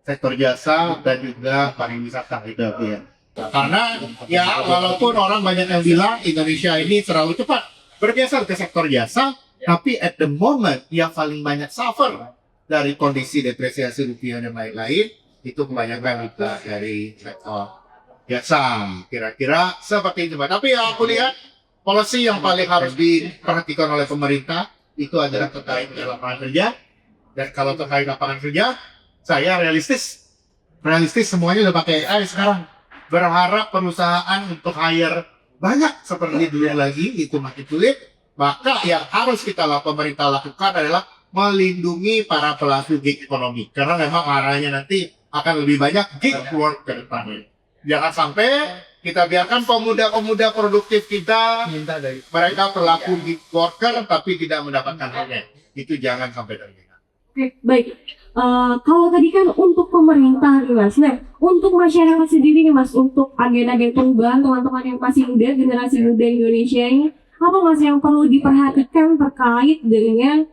Sektor jasa dan juga pariwisata itu ya. Karena ya walaupun orang banyak yang bilang Indonesia ini terlalu cepat bergeser ke sektor jasa, tapi at the moment yang paling banyak suffer dari kondisi depresiasi rupiah dan lain-lain itu kebanyakan dari sektor jasa. Kira-kira seperti itu. Tapi yang aku lihat policy yang paling harus diperhatikan oleh pemerintah itu adalah terkait dengan lapangan kerja. Dan kalau terkait lapangan kerja, saya realistis semuanya udah pakai AI sekarang. Berharap perusahaan untuk hire banyak seperti dulu lagi itu makin sulit. Maka yang harus pemerintah lakukan adalah melindungi para pelaku gig ekonomi. Karena memang arahnya nanti akan lebih banyak gig work ke depannya. Jangan sampai kita biarkan pemuda-pemuda produktif kita mereka pelaku gig worker tapi tidak mendapatkan haknya. Itu jangan sampai terjadi. Oke, baik. Kalau tadi kan untuk pemerintah nih Mas, nah untuk masyarakat sendiri nih Mas, untuk agen-agen perubahan teman-teman yang masih muda, generasi muda Indonesia ini, apa Mas yang perlu diperhatikan terkait dengan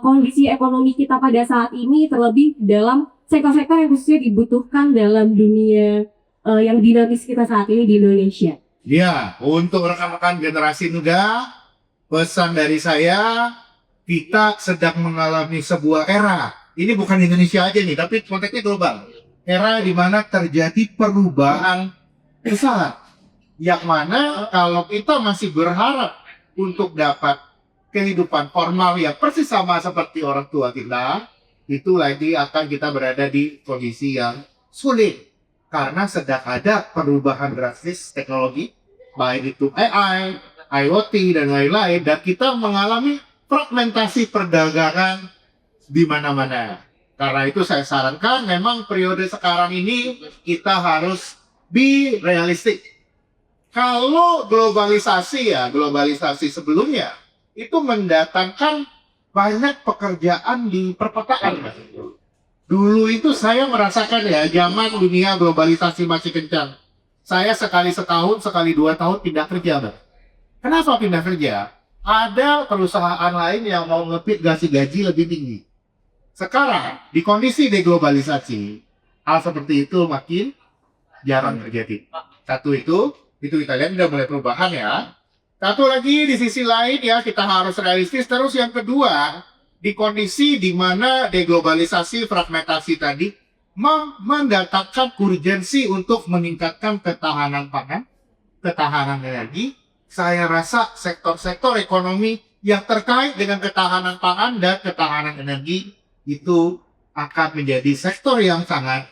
kondisi ekonomi kita pada saat ini, terlebih dalam sektor-sektor yang khususnya dibutuhkan dalam dunia yang dinamis kita saat ini di Indonesia? Ya, untuk rekan-rekan generasi muda, pesan dari saya, kita sedang mengalami sebuah era. Ini bukan Indonesia aja nih, tapi konteksnya global. Era di mana terjadi perubahan besar. Yang mana kalau kita masih berharap untuk dapat kehidupan formal yang persis sama seperti orang tua kita, itu lagi akan kita berada di kondisi yang sulit. Karena sedang ada perubahan drastis teknologi, baik itu AI, IoT, dan lain-lain. Dan kita mengalami fragmentasi perdagangan di mana-mana. Karena itu saya sarankan memang periode sekarang ini kita harus be realistic. Kalau globalisasi sebelumnya itu mendatangkan banyak pekerjaan di perkotaan. Dulu itu saya merasakan ya zaman dunia globalisasi masih kencang. Saya sekali setahun, sekali 2 tahun pindah kerja. Kenapa pindah kerja? Ada perusahaan lain yang mau ngepit gaji lebih tinggi. Sekarang, di kondisi deglobalisasi, hal seperti itu makin jarang terjadi. Satu itu kita lihat udah mulai perubahan ya. Satu lagi di sisi lain ya kita harus realistis. Terus yang kedua, di kondisi di mana deglobalisasi, fragmentasi tadi mendatangkan urgensi untuk meningkatkan ketahanan pangan, ketahanan energi. Saya rasa sektor-sektor ekonomi yang terkait dengan ketahanan pangan dan ketahanan energi itu akan menjadi sektor yang sangat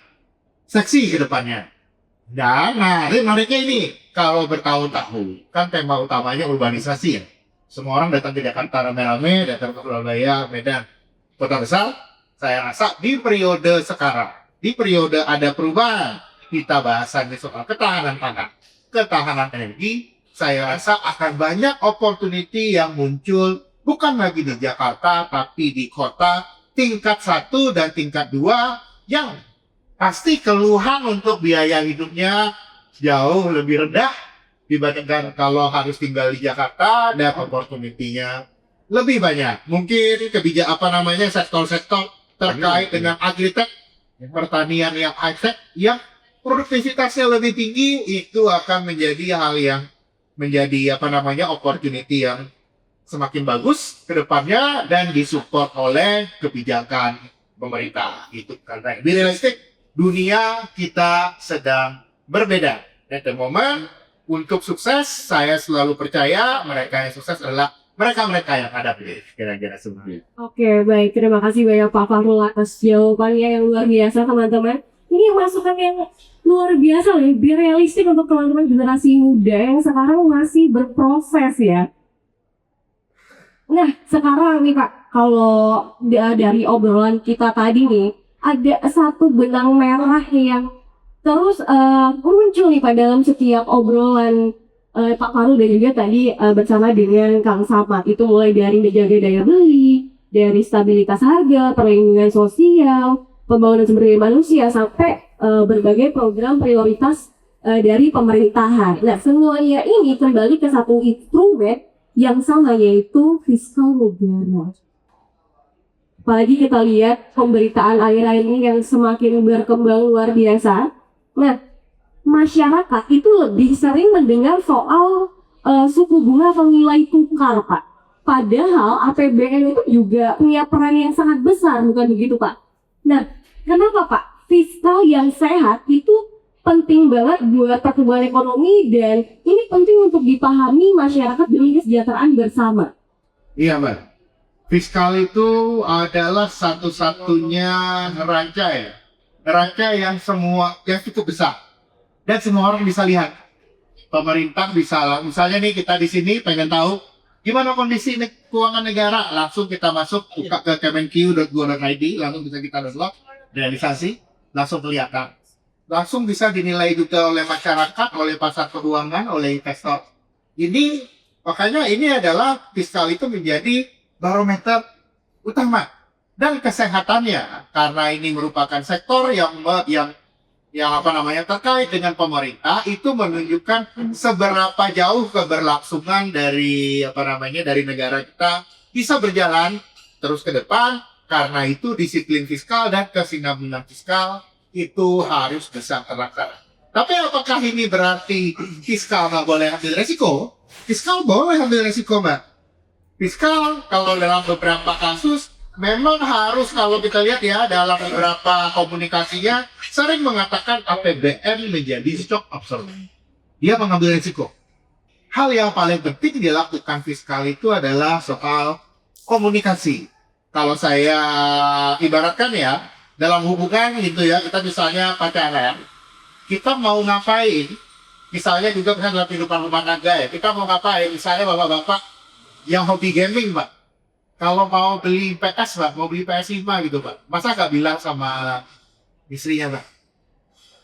seksi ke depannya. Dan menariknya ini, kalau bertahun-tahun, kan tema utamanya urbanisasi ya. Semua orang datang ke Jakarta rame-rame, datang ke Surabaya, Medan, kota besar. Saya rasa di periode sekarang, di periode ada perubahan, kita bahasan soal ketahanan pangan, ketahanan energi, saya rasa akan banyak opportunity yang muncul, bukan lagi di Jakarta, tapi di kota tingkat 1 dan tingkat 2 yang pasti keluhan untuk biaya hidupnya jauh lebih rendah dibandingkan kalau harus tinggal di Jakarta dan opportunity-nya lebih banyak. Mungkin sektor-sektor terkait dengan agritech, pertanian yang high-tech yang produktivitasnya lebih tinggi itu akan menjadi hal yang menjadi opportunity yang semakin bagus ke depannya dan disupport oleh kebijakan pemerintah. Itu karena lebih realistik dunia kita sedang berbeda. At the moment, untuk sukses, saya selalu percaya mereka yang sukses adalah mereka-mereka yang ada di kira-kira seperti itu. Oke, baik. Terima kasih banyak Pak Fahrul atas jawabannya yang luar biasa, teman-teman. Ini masukan yang luar biasa loh, biar realistik untuk teman-teman generasi muda yang sekarang masih berproses ya. Nah, sekarang nih Pak, kalau dari obrolan kita tadi nih, ada satu benang merah yang terus muncul nih Pak dalam setiap obrolan Pak Fahrul dan juga tadi bersama dengan Kang Samad. Itu mulai dari menjaga daya beli, dari stabilitas harga, perlindungan sosial, pembangunan sumber daya manusia, sampai berbagai program prioritas dari pemerintahan. Nah, semuanya ini kembali ke satu instrumen yang sama, yaitu fiskal negara. Apalagi kita lihat pemberitaan akhir-akhir ini yang semakin berkembang luar biasa. Nah, masyarakat itu lebih sering mendengar soal suku bunga atau nilai tukar, Pak. Padahal APBN itu juga punya peran yang sangat besar, bukan begitu, Pak? Nah, kenapa, Pak? Fiskal yang sehat itu penting banget buat pertumbuhan ekonomi, dan ini penting untuk dipahami masyarakat demi kesejahteraan bersama. Iya, Mbak. Fiskal itu adalah satu-satunya neraca yang cukup besar dan semua orang bisa lihat. Pemerintah bisa, misalnya nih kita di sini pengen tahu gimana kondisi keuangan negara, langsung kita masuk buka ke kemenq.go.id, langsung bisa kita download, realisasi, langsung kelihatan. Langsung bisa dinilai juga oleh masyarakat, oleh pasar keuangan, oleh investor. Makanya ini adalah fiskal itu menjadi barometer utama. Dan kesehatannya, karena ini merupakan sektor yang terkait dengan pemerintah, itu menunjukkan seberapa jauh keberlangsungan dari negara kita bisa berjalan terus ke depan. Karena itu disiplin fiskal dan kesinambungan fiskal itu harus bisa terlaksana. Tapi apakah ini berarti fiskal nggak boleh ambil resiko? Fiskal boleh ambil resiko, Mbak. Fiskal kalau dalam beberapa kasus memang harus, kalau kita lihat ya dalam beberapa komunikasinya sering mengatakan APBN menjadi shock absorber. Dia mengambil resiko. Hal yang paling penting dilakukan fiskal itu adalah soal komunikasi. Kalau saya ibaratkan ya, dalam hubungan gitu ya, kita misalnya pacaran, kita mau ngapain, misalnya juga dalam kehidupan rumah tangga ya, kita mau ngapain, misalnya bapak-bapak yang hobi gaming, Pak, kalau mau beli PS, Pak, mau beli PS5 gitu, Pak, masa nggak bilang sama istrinya, Pak?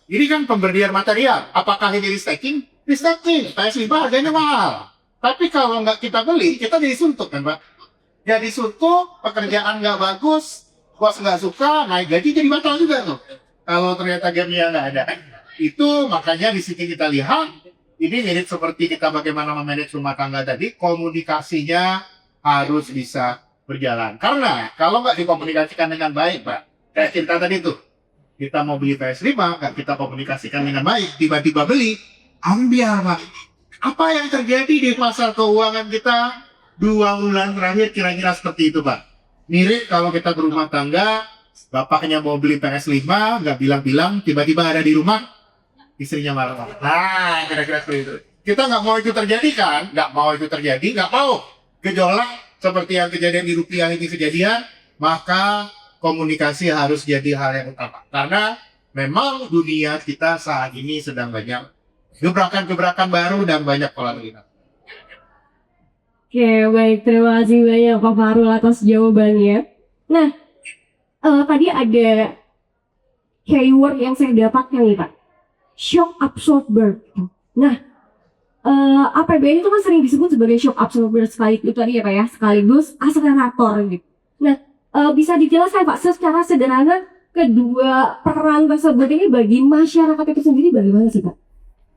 Ini kan pemberian material, apakah ini di-stacking? Di-stacking, PS5 harganya mahal. Tapi kalau nggak kita beli, kita jadi suntuk kan, Pak? Jadi suntuk, pekerjaan nggak bagus, bos nggak suka, naik gaji jadi batal juga tuh. Kalau ternyata game-nya nggak ada. Itu makanya di sini kita lihat, ini mirip seperti kita bagaimana memanage rumah tangga tadi, komunikasinya harus bisa berjalan. Karena kalau nggak dikomunikasikan dengan baik, Pak, kayak cinta tadi tuh, kita mau beli PS5, nggak kita komunikasikan dengan baik, tiba-tiba beli, ambiar, Pak. Apa yang terjadi di pasar keuangan kita 2 bulan terakhir kira-kira seperti itu, Pak. Mirip kalau kita berumah tangga, bapaknya mau beli PS5, nggak bilang-bilang, tiba-tiba ada di rumah, istrinya marah. Nah, kira-kira seperti itu. Kita nggak mau itu terjadi kan? Nggak mau itu terjadi, nggak mau gejolak seperti yang kejadian di rupiah ini kejadian, maka komunikasi harus jadi hal yang utama. Karena memang dunia kita saat ini sedang banyak gebrakan-gebrakan baru dan banyak pola lihat. Oke, baik. Terima kasih banyak Pak Fahrul atas jawabannya. Nah, tadi ada keyword yang saya dapatkan nih, Pak. Shock absorber. Nah, APBN itu kan sering disebut sebagai shock absorber sekaligus tadi ya, Pak ya, sekaligus akselerator gitu. Nah, bisa dijelaskan, Pak, secara sederhana kedua peran tersebut ini bagi masyarakat itu sendiri bagaimana sih, Pak?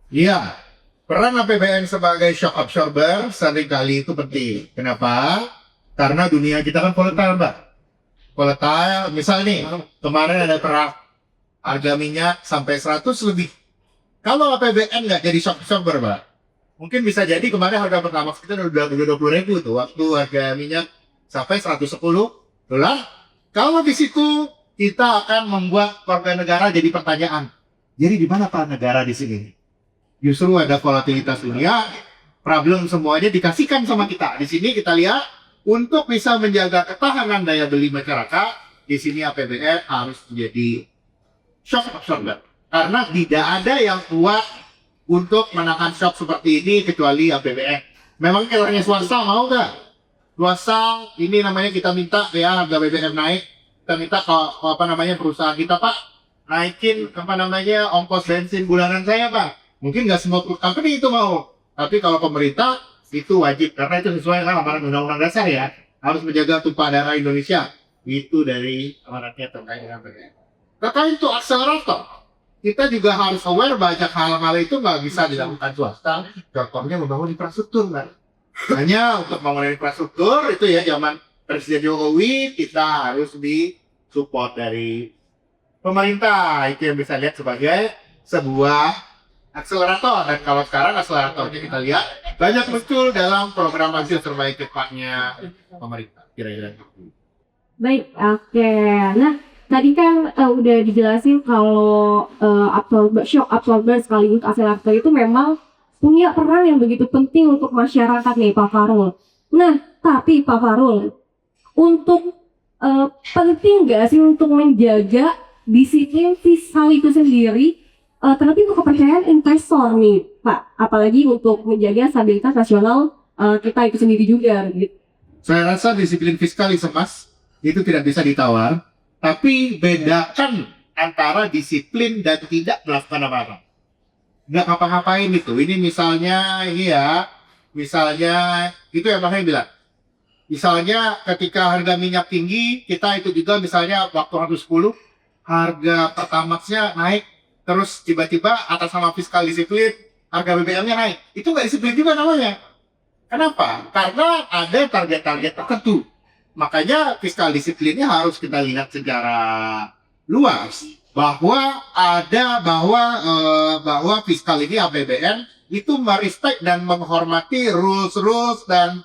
Iya. Peran APBN sebagai shock absorber seringkali itu penting. Kenapa? Karena dunia kita kan volatile, Mbak. Volatile, misalnya nih, kemarin ada perang, harga minyak sampai 100 lebih. Kalau APBN nggak jadi shock absorber, Mbak, mungkin bisa jadi kemarin harga Pertamax kita udah 20.000 tuh, waktu harga minyak sampai $110. Kalau di situ kita akan membuat warga negara jadi pertanyaan. Jadi di mana Pak negara di sini? Justru ada volatilitas dunia, problem semuanya dikasihkan sama kita. Di sini kita lihat untuk bisa menjaga ketahanan daya beli masyarakat, di sini APBN harus menjadi shock absorber. Karena tidak ada yang kuat untuk menahan shock seperti ini kecuali APBN. Memang kiranya swasta mau nggak? Swasta ini namanya kita minta ya harga BBM naik, kita minta ke apa namanya perusahaan kita Pak naikin apa namanya ongkos bensin bulanan saya Pak. Mungkin nggak semua company itu mau, tapi kalau pemerintah itu wajib karena itu sesuai dengan amanat undang-undang dasar ya, harus menjaga tumpah darah Indonesia. Itu dari amanatnya terkait dengan BBM. Terkait itu akselerator, kita juga harus aware banyak hal-hal itu nggak bisa dilakukan swasta. Contohnya membangun infrastruktur kan. Hanya untuk membangun infrastruktur itu ya zaman Presiden Jokowi kita harus disupport dari pemerintah. Itu yang bisa lihat sebagai sebuah akselerator. Dan kalau sekarang akseleratornya kita lihat banyak muncul dalam program hasil terbaik cepatnya pemerintah. Kira-kira. Baik, oke. Nah, tadi kan udah dijelasin kalau shock absorber sekaligus akselerator itu memang punya peran yang begitu penting untuk masyarakat nih Pak Farul. Nah, tapi Pak Farul, untuk penting nggak sih untuk menjaga disiplin fiskal itu sendiri, terlebih untuk kepercayaan investor nih Pak, apalagi untuk menjaga stabilitas nasional kita itu sendiri juga gitu. Saya rasa disiplin fiskal Mas itu tidak bisa ditawar, tapi bedakan antara disiplin dan tidak melakukan apa-apa. Nggak ngapa-ngapain itu. Ini misalnya, misalnya itu yang makanya bilang. Misalnya ketika harga minyak tinggi, kita itu juga misalnya waktu 110, harga Pertamaxnya naik, terus tiba-tiba atas nama fiskal disiplin, harga BBM-nya naik. Itu nggak disiplin juga namanya. Kenapa? Karena ada target-target tertentu. Makanya fiskal disiplinnya harus kita lihat secara luas bahwa bahwa fiskal ini APBN itu merespek dan menghormati rules dan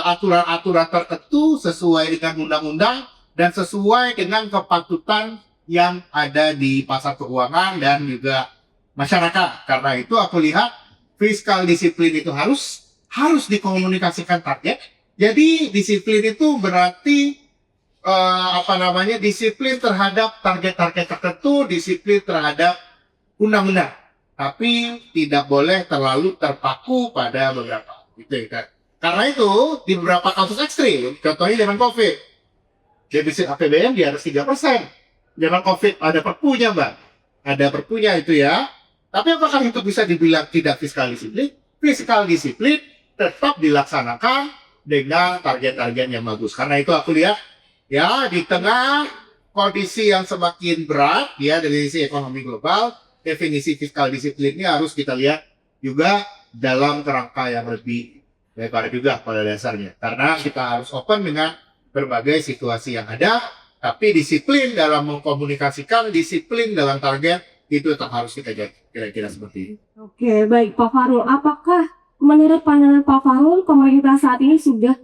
aturan-aturan tertentu sesuai dengan undang-undang dan sesuai dengan kepatutan yang ada di pasar keuangan dan juga masyarakat. Karena itu aku lihat fiskal disiplin itu harus dikomunikasikan target. Jadi disiplin itu berarti disiplin terhadap target-target tertentu, disiplin terhadap undang-undang. Tapi tidak boleh terlalu terpaku pada beberapa. Gitu kan. Karena itu di beberapa kasus ekstrim, contohnya zaman COVID, defisit APBN di atas 3%. Zaman COVID ada perpunya Mbak, ada perpunya itu ya. Tapi apakah itu bisa dibilang tidak fiskal disiplin? Fiskal disiplin tetap dilaksanakan dengan target-target yang bagus. Karena itu aku lihat ya di tengah kondisi yang semakin berat ya dari sisi ekonomi global, definisi fiskal disiplin ini harus kita lihat juga dalam kerangka yang lebih lebar juga pada dasarnya. Karena kita harus open dengan berbagai situasi yang ada, tapi disiplin dalam mengkomunikasikan, disiplin dalam target itu tetap harus kita jaga. Kira-kira seperti ini. Oke, baik Pak Farul. Apakah menurut pandangan Pak Farul, pemerintah saat ini sudah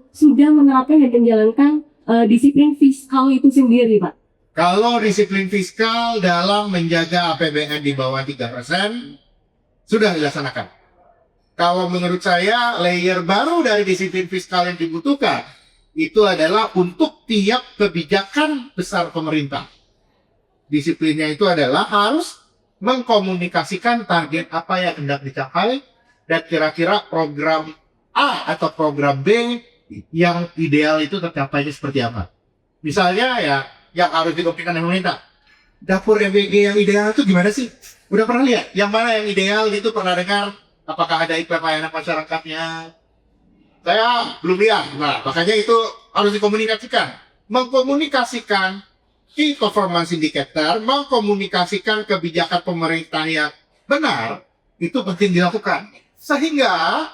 menerapkan dan menjalankan disiplin fiskal itu sendiri, Pak? Kalau disiplin fiskal dalam menjaga APBN di bawah 3% sudah dilaksanakan. Kalau menurut saya, layer baru dari disiplin fiskal yang dibutuhkan itu adalah untuk tiap kebijakan besar pemerintah. Disiplinnya itu adalah harus mengkomunikasikan target apa yang hendak dicapai dan kira-kira program A atau program B yang ideal itu tercapainya seperti apa. Misalnya ya yang harus dikomunikasikan pemerintah. Dapur MBG yang ideal itu gimana sih? Udah pernah lihat? Yang mana yang ideal itu pernah dengar? Apakah ada iklan layanan masyarakatnya? Saya belum lihat. Nah, makanya itu harus dikomunikasikan. Mengkomunikasikan key performance indicator, mengkomunikasikan kebijakan pemerintah yang benar, itu penting dilakukan. Sehingga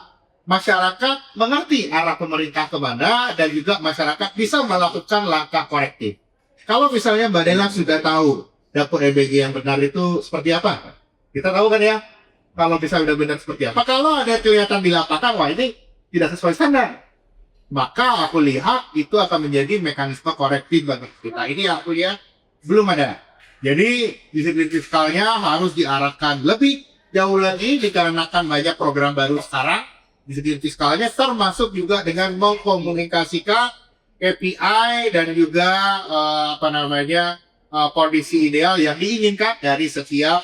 masyarakat mengerti arah pemerintah kemana dan juga masyarakat bisa melakukan langkah korektif. Kalau misalnya Mbak Dela sudah tahu dapur MBG yang benar itu seperti apa, kita tahu kan ya, kalau bisa sudah benar seperti apa. Kalau ada kelihatan di lapangan, wah ini tidak sesuai standar, maka aku lihat itu akan menjadi mekanisme korektif bagi kita. Ini aku lihat belum ada. Jadi disiplin fiskalnya harus diarahkan lebih jauh lagi dikarenakan banyak program baru sekarang. Disiplin fiskalnya termasuk juga dengan mengkomunikasikan KPI dan juga kondisi ideal yang diinginkan dari setiap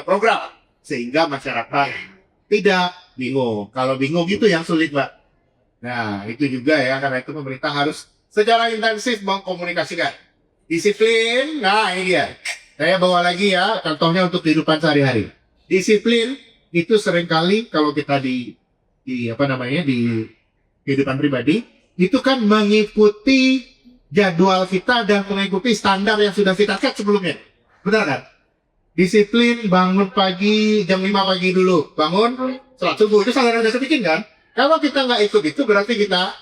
program, sehingga masyarakat tidak bingung. Kalau bingung itu yang sulit, Mbak. Nah, itu juga ya, karena itu pemerintah harus secara intensif mengkomunikasikan disiplin. Nah, ini dia. Saya bawa lagi ya, contohnya untuk kehidupan sehari-hari. Disiplin itu seringkali kalau kita di kehidupan pribadi, itu kan mengikuti jadwal kita dan mengikuti standar yang sudah kita set sebelumnya. Benar kan? Disiplin bangun pagi, jam 5 pagi dulu. Bangun, sholat subuh. Itu standar yang sudah bikin kan? Kalau kita nggak ikut itu, berarti kita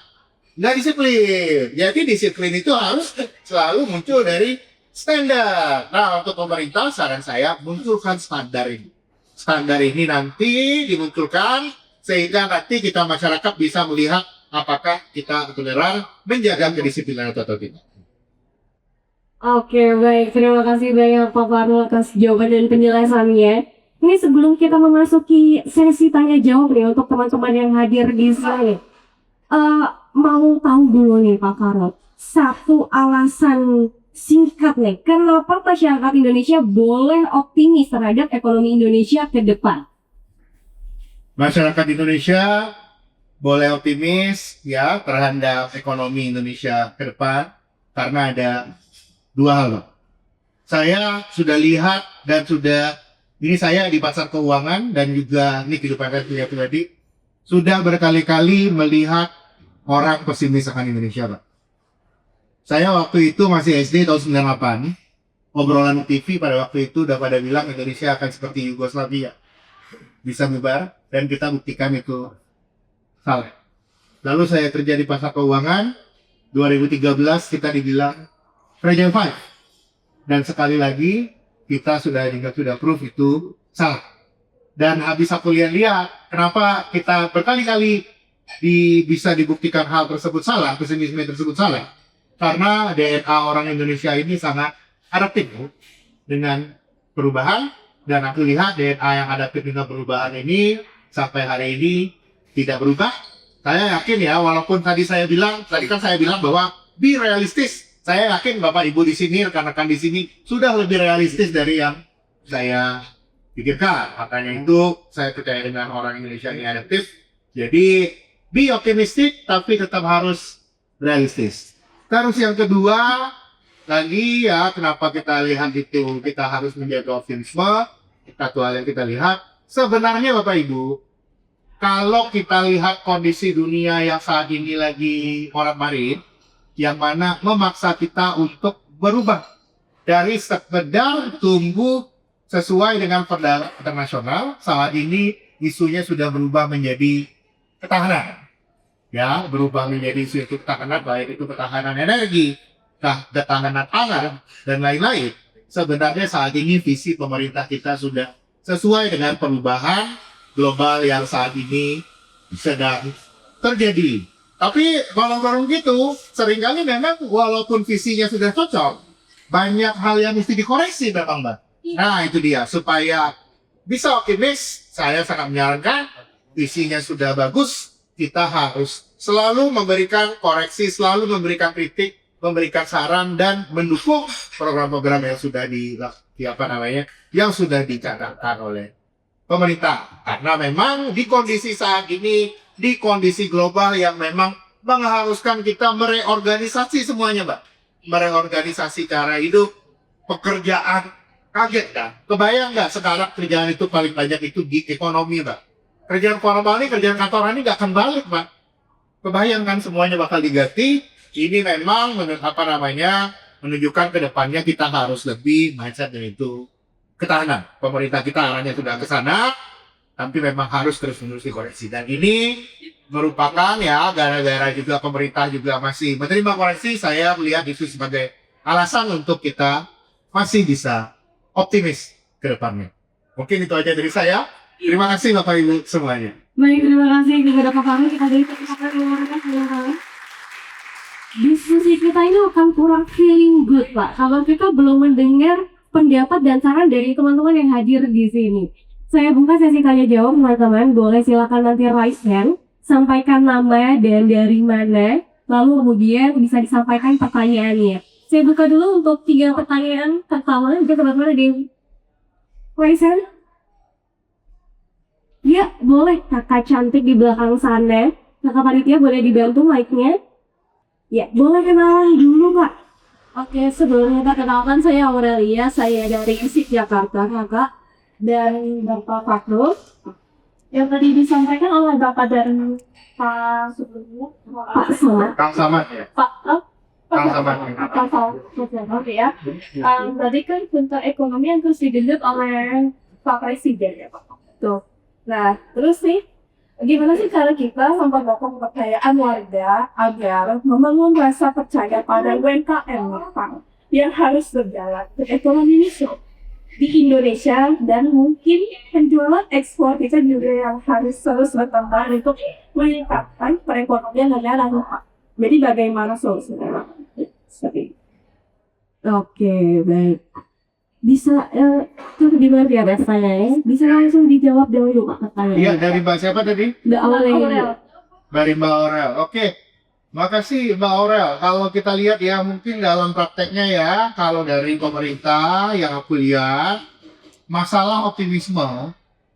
nggak disiplin. Jadi disiplin itu harus selalu muncul dari standar. Nah, untuk pemerintah, saran saya, munculkan standar ini. Standar ini nanti dimunculkan, sehingga nanti kita masyarakat bisa melihat apakah kita benar menjaga kedisiplinan atau tidak. Oke, baik. Terima kasih banyak Pak Farul atas jawaban dan penjelasannya. Ini sebelum kita memasuki sesi tanya jawab nih untuk teman-teman yang hadir di sini. Mau tahu dulu nih Pak Farul, satu alasan singkat nih, kenapa masyarakat Indonesia boleh optimis terhadap ekonomi Indonesia ke depan? Masyarakat Indonesia boleh optimis ya terhadap ekonomi Indonesia ke depan karena ada dua hal. Saya sudah lihat dan ini saya di pasar keuangan dan juga ini kehidupan saya pribadi sudah berkali-kali melihat orang pesimis akan Indonesia, Pak. Saya waktu itu masih SD tahun 98, obrolan TV pada waktu itu udah pada bilang Indonesia akan seperti Yugoslavia, bisa bubar, dan kita buktikan itu salah. Lalu saya kerja di pasar keuangan, 2013 kita dibilang Fragile Five. Dan sekali lagi, kita sudah proof itu salah. Dan habis aku lihat kenapa kita berkali-kali bisa dibuktikan hal tersebut salah, pesimisme tersebut salah. Karena DNA orang Indonesia ini sangat adaptif dengan perubahan. Dan aku lihat DNA yang adaptif dengan perubahan ini sampai hari ini tidak berubah. Saya yakin ya, walaupun tadi kan saya bilang bahwa be realistis. Saya yakin Bapak Ibu di sini, rekan-rekan di sini sudah lebih realistis dari yang saya pikirkan. Makanya itu saya percaya dengan orang Indonesia ini adaptif. Jadi be optimistic tapi tetap harus realistis. Terus yang kedua lagi ya, kenapa kita lihat itu kita harus menjaga optimisme. Satu hal yang kita lihat sebenarnya Bapak Ibu, kalau kita lihat kondisi dunia yang saat ini lagi morat-marit, yang mana memaksa kita untuk berubah dari sekedar tumbuh sesuai dengan perdagangan internasional. Saat ini isunya sudah berubah menjadi ketahanan. Ya, berubah menjadi isu ketahanan, baik itu ketahanan energi, ketahanan pangan, dan lain-lain. Sebenarnya saat ini visi pemerintah kita sudah sesuai dengan perubahan global yang saat ini sedang terjadi. Tapi kalau gitu, seringkali memang walaupun visinya sudah cocok, banyak hal yang mesti dikoreksi memang, Mbak. Nah, itu dia. Supaya bisa optimis, saya sangat menyarankan visinya sudah bagus, kita harus selalu memberikan koreksi, selalu memberikan kritik, memberikan saran, dan mendukung program-program yang sudah yang sudah dicanangkan oleh pemerintah. Karena memang di kondisi saat ini, di kondisi global yang memang mengharuskan kita mereorganisasi semuanya, Mbak. Mereorganisasi cara hidup, pekerjaan. Kaget kan? Kebayang nggak sekarang kerjaan itu paling banyak itu gig ekonomi, Mbak. Kerjaan formal ini, kerjaan kantoran ini nggak akan balik, Mbak. Kebayang kan semuanya bakal diganti. Ini memang menunjukkan ke depannya kita harus lebih mindset yaitu ketahanan. Pemerintah kita arahnya sudah ke sana, tapi memang harus terus-menerus dikoreksi. Dan ini merupakan ya gara-gara juga pemerintah juga masih menerima koreksi, saya melihat itu sebagai alasan untuk kita masih bisa optimis ke depannya. Mungkin itu aja dari saya. Terima kasih Bapak Ibu semuanya. Baik, terima kasih kepada Pak Farul. Kita dari kesempatan mengeluarkan diskusi kita ini akan kurang feeling good, Pak, kalau kita belum mendengar pendapat dan saran dari teman-teman yang hadir di sini. Saya buka sesi tanya jawab, teman-teman. Boleh silakan nanti raise hand, sampaikan nama dan dari mana, lalu kemudian bisa disampaikan pertanyaannya. Saya buka dulu untuk 3 pertanyaan pertama. Juga teman-teman ada yang raise hand? Ya, boleh. Kakak cantik di belakang sana. Kakak panitia boleh dibantu mic-nya? Ya, boleh kenalan dulu, Pak. Oke, sebelumnya perkenalkan saya Aurelia, saya dari ISIP Jakarta, Kakak. Dan Bapak Fakhrul. Yang tadi disampaikan oleh Bapak dan Pak sebelumnya, Pak Somad. Kang Samad ya. Pak, Kang Samad. Pak Somad ya. Tadi kan tentang ekonomi yang terus digenjot oleh Pak Presiden ya, Pak. Tuh. Nah, terus nih, gimana sih cara kita membangun kepercayaan warga agar membangun rasa percaya pada UMKM Pak yang harus berjalan ekonomi di Indonesia, dan mungkin penjualan ekspor kita juga yang harus terus bertambah untuk meningkatkan perekonomian negara Pak. Jadi bagaimana solusinya? Seperti itu. Oke, baik. Bisa itu gimana ya rasanya ya? Bisa langsung dijawab dulu Pak pertanyaannya. Iya, dari Mbak siapa tadi? Mbak Aurel. Dari Mbak Aurel. Oke. Makasih Mbak Aurel. Kalau kita lihat ya, mungkin dalam prakteknya ya, kalau dari pemerintah yang aku lihat, masalah optimisme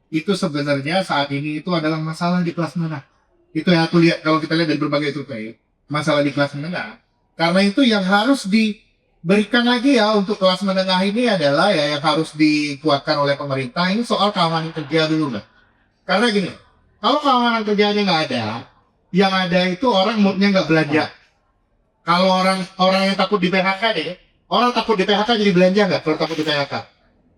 itu sebenarnya saat ini itu adalah masalah di kelas menengah. Itu yang aku lihat kalau kita lihat dari berbagai survei, masalah di kelas menengah. Karena itu yang harus diberikan lagi ya untuk kelas menengah ini adalah ya yang harus dikuatkan oleh pemerintah, ini soal keamanan kerja dulu Mbak. Karena gini, kalau keamanan kerjanya nggak ada, yang ada itu orang moodnya nggak belanja. Kalau orang yang takut di PHK deh, orang takut di PHK jadi belanja nggak? Kalau takut di PHK,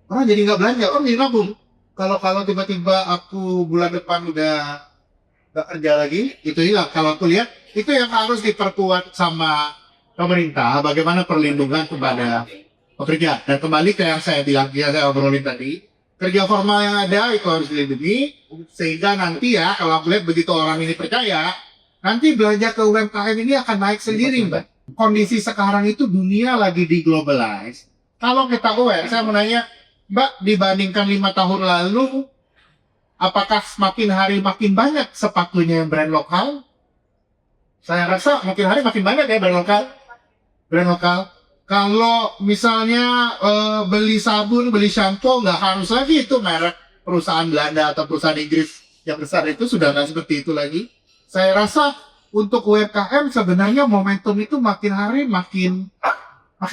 orang jadi nggak belanja, orang jadi nabung. Kalau tiba-tiba aku bulan depan udah nggak kerja lagi, itu hilang. Kalau aku lihat itu yang harus diperkuat sama pemerintah, bagaimana perlindungan kepada pekerja. Dan kembali ke yang saya bilang, yang saya obrolin tadi, kerja formal yang ada itu harus dilindungi, sehingga nanti ya kalau aku lihat begitu orang ini percaya, nanti belanja ke UMKM ini akan naik sendiri Mbak. Kondisi sekarang itu dunia lagi di-globalize. Kalau kita aware, saya mau nanya, Mbak, dibandingkan 5 tahun lalu, apakah semakin hari makin banyak sepatunya yang brand lokal? Saya rasa makin hari makin banyak ya brand lokal. Brand lokal. Kalau misalnya beli sabun, beli shampoo, nggak harus lagi itu merek perusahaan Belanda atau perusahaan Inggris yang besar, itu sudah nggak seperti itu lagi. Saya rasa untuk UMKM sebenarnya momentum itu makin hari makin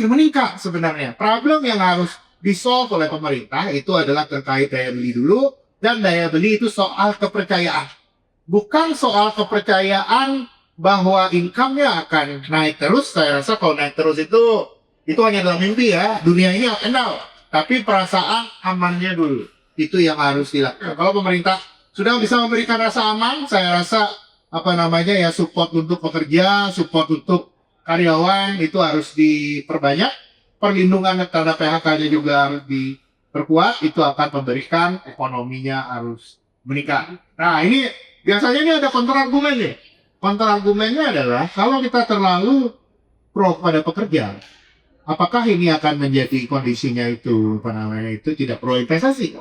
meningkat sebenarnya. Problem yang harus disolve oleh pemerintah itu adalah terkait daya beli dulu, dan daya beli itu soal kepercayaan. Bukan soal kepercayaan bahwa income-nya akan naik terus. Saya rasa kalau naik terus itu hanya dalam mimpi ya, dunia ini kenal. Tapi perasaan amannya dulu, itu yang harus dilakukan. Kalau pemerintah sudah bisa memberikan rasa aman, saya rasa support untuk pekerja, support untuk karyawan itu harus diperbanyak. Perlindungan terhadap PHK-nya juga harus diperkuat, itu akan memberikan ekonominya harus meningkat. Nah ini biasanya ini ada kontrargumen nih. Kontrargumennya adalah kalau kita terlalu pro pada pekerja, apakah ini akan menjadi kondisinya itu tidak pro investasi?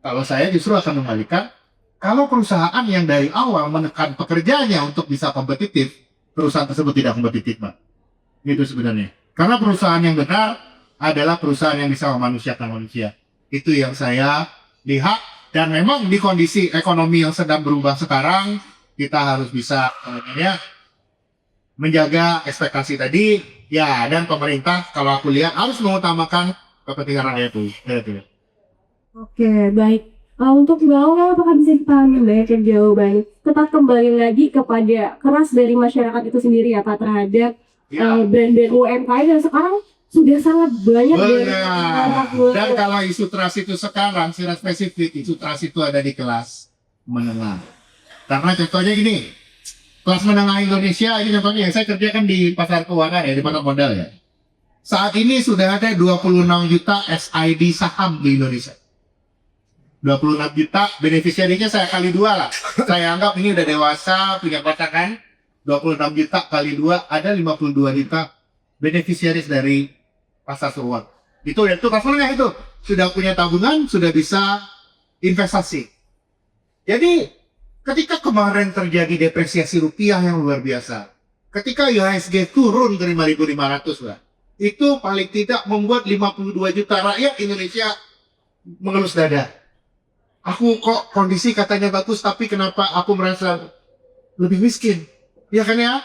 Kalau saya justru akan membalikan, kalau perusahaan yang dari awal menekan pekerjanya untuk bisa kompetitif, perusahaan tersebut tidak kompetitif, Mbak. Itu sebenarnya. Karena perusahaan yang benar adalah perusahaan yang bisa memanusiakan manusia. Itu yang saya lihat, dan memang di kondisi ekonomi yang sedang berubah sekarang, kita harus bisa menjaga ekspektasi tadi, ya, dan pemerintah kalau aku lihat harus mengutamakan kepentingan rakyat itu. Oke, baik. Untuk Mbak Aurel, apakah bisa dipahami banyak jawaban? Tetap kembali lagi kepada keras dari masyarakat itu sendiri ya Pak terhadap brand-brand UMKM yang sekarang sudah sangat banyak. Dan kalau isu trust itu sekarang secara spesifik, isu trust itu ada di kelas menengah. Karena contohnya gini, kelas menengah Indonesia ini contohnya, saya kerjakan di pasar keuangan ya, di pasar modal ya. Saat ini sudah ada 26 juta SID saham di Indonesia. 26 juta, beneficiary-nya saya kali 2 lah. Saya anggap ini udah dewasa, punya pasangan. 26 juta kali 2 ada 52 juta beneficiaries dari pasar keuangan. Itu customer-nya itu sudah punya tabungan, sudah bisa investasi. Jadi ketika kemarin terjadi depresiasi rupiah yang luar biasa, ketika IHSG turun ke 5.500 lah, itu paling tidak membuat 52 juta rakyat Indonesia mengelus dada. Aku kok kondisi katanya bagus, tapi kenapa aku merasa lebih miskin? Ya kan ya?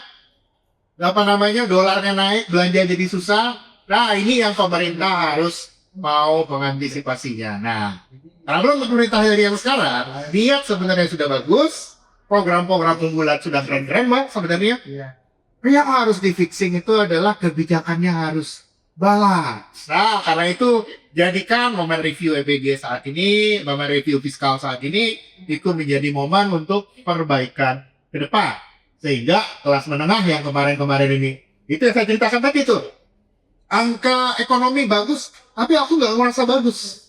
Apa namanya, dolarnya naik, belanja jadi susah. Nah, ini yang pemerintah harus mau mengantisipasinya. Nah, kalau pemerintah yang sekarang, niat sebenarnya sudah bagus, program-program unggulan sudah keren-keren, Mbak, sebenarnya. Yang harus di-fixing itu adalah kebijakannya harus balance. Nah, karena itu jadikan momen review EBG saat ini, momen review fiskal saat ini, itu menjadi momen untuk perbaikan ke depan. Sehingga kelas menengah yang kemarin-kemarin ini, itu yang saya ceritakan tadi tuh. Angka ekonomi bagus, tapi aku nggak merasa bagus.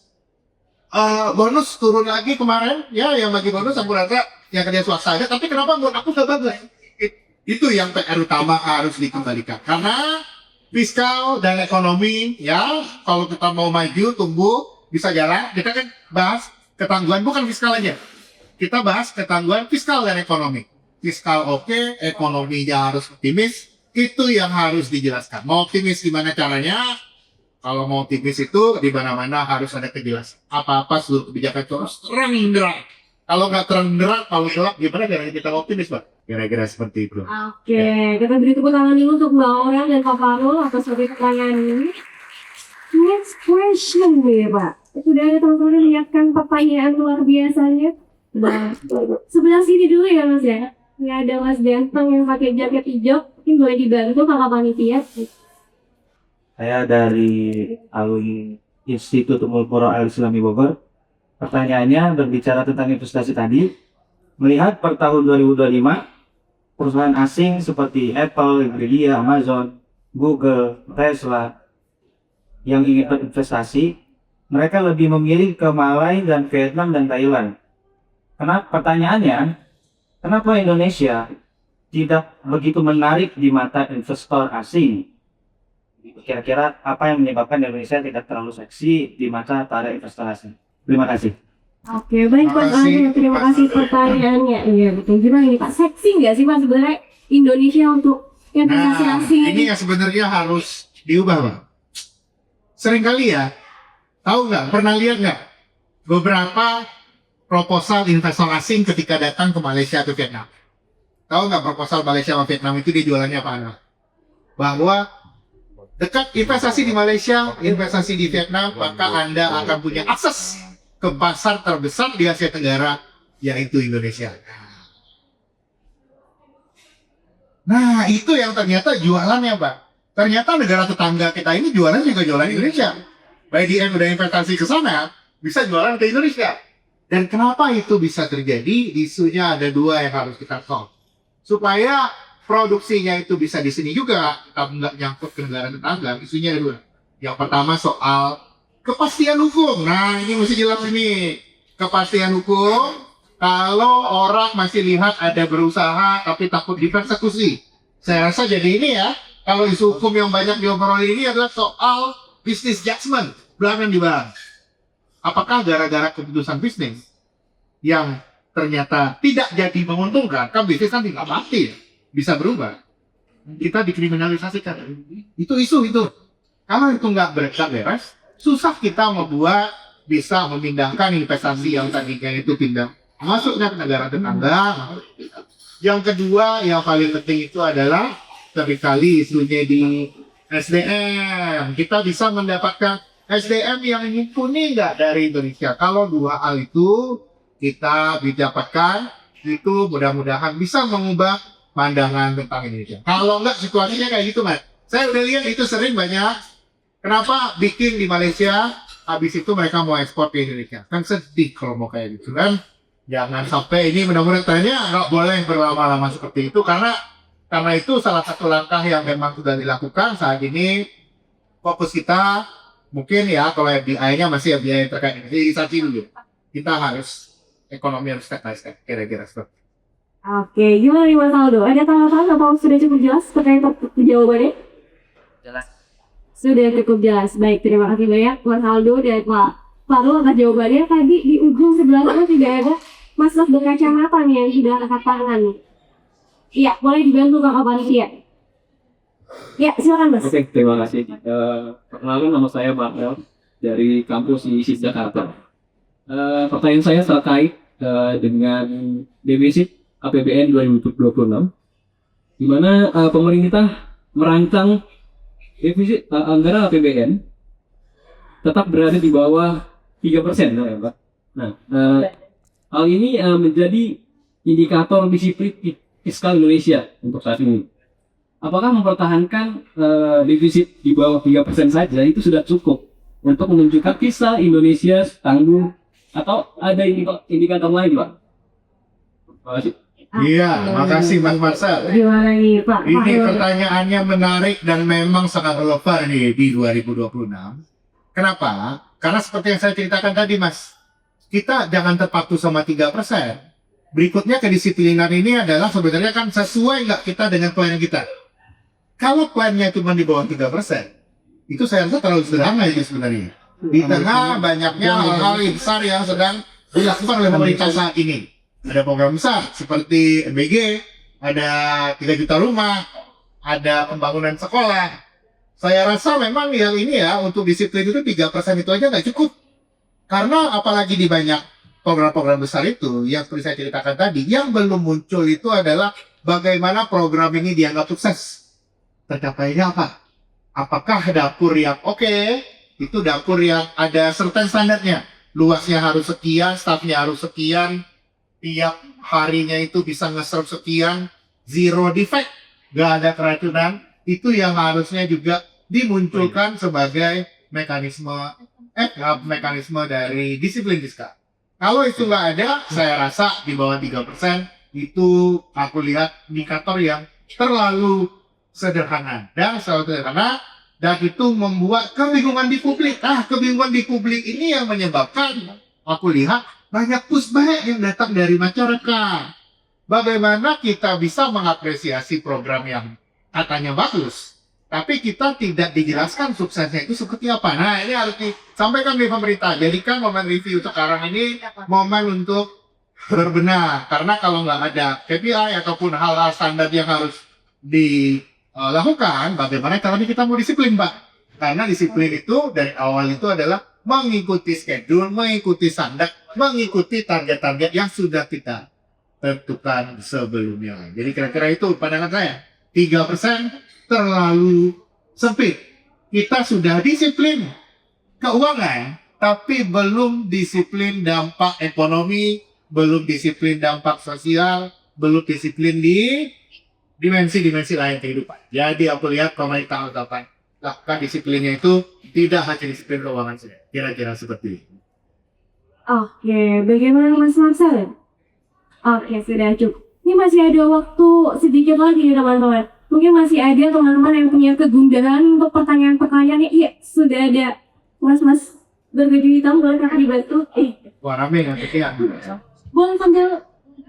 Bonus turun lagi kemarin, ya yang bagi bonus aku rasa yang kerja swasta aja, tapi kenapa buat aku nggak bagus? Itu yang PR utama harus dikembalikan. Karena fiskal dan ekonomi, ya kalau kita mau maju, tumbuh, bisa jalan, kita kan bahas ketangguhan, bukan fiskal aja. Kita bahas ketangguhan fiskal dan ekonomi. Fiskal oke, ekonominya harus optimis, itu yang harus dijelaskan. Mau optimis gimana caranya? Kalau mau optimis itu di mana-mana harus ada kejelasan. Apa-apa seluruh kebijakan itu harus terang benderang. Kalau nggak terang benderang, kalau gelap, gimana caranya kita optimis, Pak? Kira-kira seperti itu. Oke, kita beri tepuk tangan dulu untuk Mbak Orang dan Pak Farul atas pertanyaan ini. Next question nih, Pak. Sudah ada teman-teman yang menyiapkan pertanyaan luar biasanya. Nah, sebelah sini dulu ya, Mas ya. Ini ada Mas Ganteng yang pakai jaket hijau. Mungkin boleh dibantu kakak panitia. Saya dari alumni Institut Ummul Qura Al Islami Bogor. Pertanyaannya berbicara tentang investasi tadi. Melihat per tahun 2025, perusahaan asing seperti Apple, Nvidia, Amazon, Google, Tesla yang ingin berinvestasi, mereka lebih memilih ke Malaysia dan Vietnam dan Thailand. Pertanyaannya, kenapa Indonesia tidak begitu menarik di mata investor asing? Kira-kira apa yang menyebabkan Indonesia tidak terlalu seksi di mata para investor asing? Terima kasih. Oke, baik Pak Arya, terima kasih pertanyaannya. Iya, betul. Gimana ini Pak? Seksi nggak sih Pak sebenarnya Indonesia untuk investasi asing? Ini yang sebenarnya harus diubah, Pak. Seringkali ya, tahu nggak, pernah lihat nggak beberapa proposal investor asing ketika datang ke Malaysia atau Vietnam? Tahu nggak proposal Malaysia sama Vietnam itu dijualannya apa? Bahwa dekat investasi di Malaysia, investasi di Vietnam, maka Anda akan punya akses ke pasar terbesar di Asia Tenggara, yaitu Indonesia. Nah, itu yang ternyata jualannya, Pak. Ternyata negara tetangga kita ini jualan juga jualan Indonesia. BDN udah investasi ke sana, bisa jualan ke Indonesia. Dan kenapa itu bisa terjadi? Isunya ada dua yang harus kita solve. Supaya produksinya itu bisa di sini juga, kita nggak nyangkut ke negara tetangga. Isunya ada dua. Yang pertama soal kepastian hukum. Nah, ini mesti jelas ini. Kepastian hukum, kalau orang masih lihat ada berusaha tapi takut dipersekusi. Saya rasa jadi ini ya, kalau isu hukum yang banyak diobrolin ini adalah soal business judgment. Belakangan dibahas. Apakah gara-gara keputusan bisnis yang ternyata tidak jadi menguntungkan, kan bisnis kan tidak mati ya, bisa berubah. Kita dikriminalisasikan. Itu isu itu. Kalau itu nggak beres, susah kita membuat bisa memindahkan investasi yang tadinya itu pindah masuknya ke negara tetangga. Yang kedua yang paling penting itu adalah seringkali isunya di SDM. Kita bisa mendapatkan SDM yang mumpuni nggak dari Indonesia. Kalau dua hal itu kita didapatkan, itu mudah-mudahan bisa mengubah pandangan tentang Indonesia. Kalau nggak situasinya kayak gitu, Mas. Saya udah lihat itu sering banyak. Kenapa bikin di Malaysia, habis itu mereka mau ekspor ke Indonesia? Kan sedih kalau mau kayak gitu kan. Jangan sampai ini mudah-mudahan tanya nggak boleh berlama-lama seperti itu karena itu salah satu langkah yang memang sudah dilakukan saat ini. Fokus kita mungkin ya kalau FDI-nya masih FDI terkait hilirisasi dulu. Kita harus ekonomi harus step by step kira-kira seperti. Oke, gimana nih Mas Aldo? Ada tanggapan atau sudah cukup jelas terkait jawabannya? Jelas. Sudah cukup jelas. Baik, terima kasih banyak Mas Aldo dan Pak Faru atas jawabannya. Tadi di ujung sebelah sana tidak ada Mas berkacamata nih yang sudah angkat tangan. Iya, boleh dibantu Kakak Panitia. Ya, silakan Mas. Oke, terima kasih. Perkenalkan nama saya Marvel dari kampus ISIS Jakarta. Pertanyaan saya terkait dengan defisit APBN 2026, di mana pemerintah merancang defisit anggaran APBN tetap berada di bawah 3%, ya, Pak. Nah, hal ini menjadi indikator disiplin fiskal Indonesia untuk saat ini. Apakah mempertahankan defisit di bawah 3% saja itu sudah cukup untuk menunjukkan kisah Indonesia tangguh atau ada indikator lain, Pak? Terima kasih. Iya, makasih Mas Marcel. Gimana nih Pak? Ini Fahrul? pertanyaannya menarik dan memang sangat relevan nih di 2026. Kenapa? Karena seperti yang saya ceritakan tadi Mas, kita jangan terpaku sama 3%. Berikutnya kedisiplinan ini adalah sebenarnya kan sesuai nggak kita dengan plan kita. Kalau plannya cuma di bawah 3%, itu saya rasa terlalu sederhana ini sebenarnya. Di tengah banyaknya hal-hal besar yang sedang dilakukan oleh pemerintah saat ini. Ada program besar seperti MBG, ada 3 juta rumah, ada pembangunan sekolah. Saya rasa memang yang ini ya, untuk disiplin itu 3% itu aja nggak cukup. Karena apalagi di banyak program-program besar itu, yang seperti saya ceritakan tadi, yang belum muncul itu adalah bagaimana program ini dianggap sukses. Tercapainya apa? Apakah dapur yang oke, itu dapur yang ada certain standarnya. Luasnya harus sekian, stafnya harus sekian, tiap harinya itu bisa nge-serve sekian, zero defect, nggak ada keracunan. Itu yang harusnya juga dimunculkan sebagai mekanisme dari disiplin fiskal. Kalau itu nggak ada, saya rasa di bawah 3% itu aku lihat indikator yang terlalu sederhana dan itu membuat kebingungan di publik. Kebingungan di publik ini yang menyebabkan aku lihat banyak pushback yang datang dari masyarakat. Bagaimana kita bisa mengapresiasi program yang katanya bagus, tapi kita tidak dijelaskan suksesnya itu seperti apa. Nah, ini harus disampaikan di pemerintah. Jadikan momen review sekarang ini momen untuk berbenah. Karena kalau nggak ada KPI ataupun hal-hal standar yang harus dilakukan, bagaimana caranya kita mau disiplin, Pak? Karena disiplin itu dari awal itu adalah mengikuti schedule, mengikuti standar, mengikuti target-target yang sudah kita tentukan sebelumnya. Jadi kira-kira itu pandangan saya. 3% terlalu sempit. Kita sudah disiplin keuangan, tapi belum disiplin dampak ekonomi, belum disiplin dampak sosial, belum disiplin di dimensi-dimensi lain kehidupan. Jadi aku lihat pemerintah harus lakukan disiplinnya itu tidak hanya disiplin keuangan saja. Kira-kira seperti itu. Oke, bagaimana Mas Marcel? Oke, sudah cukup. Ini masih ada waktu sedikit lagi nih teman-teman. Mungkin masih ada teman-teman yang punya kegundahan untuk pertanyaan-pertanyaannya. Iya, sudah ada Mas-mas berbaju hitam, boleh kakak dibantu? Wah, rame nggak sekian. Boleh sambil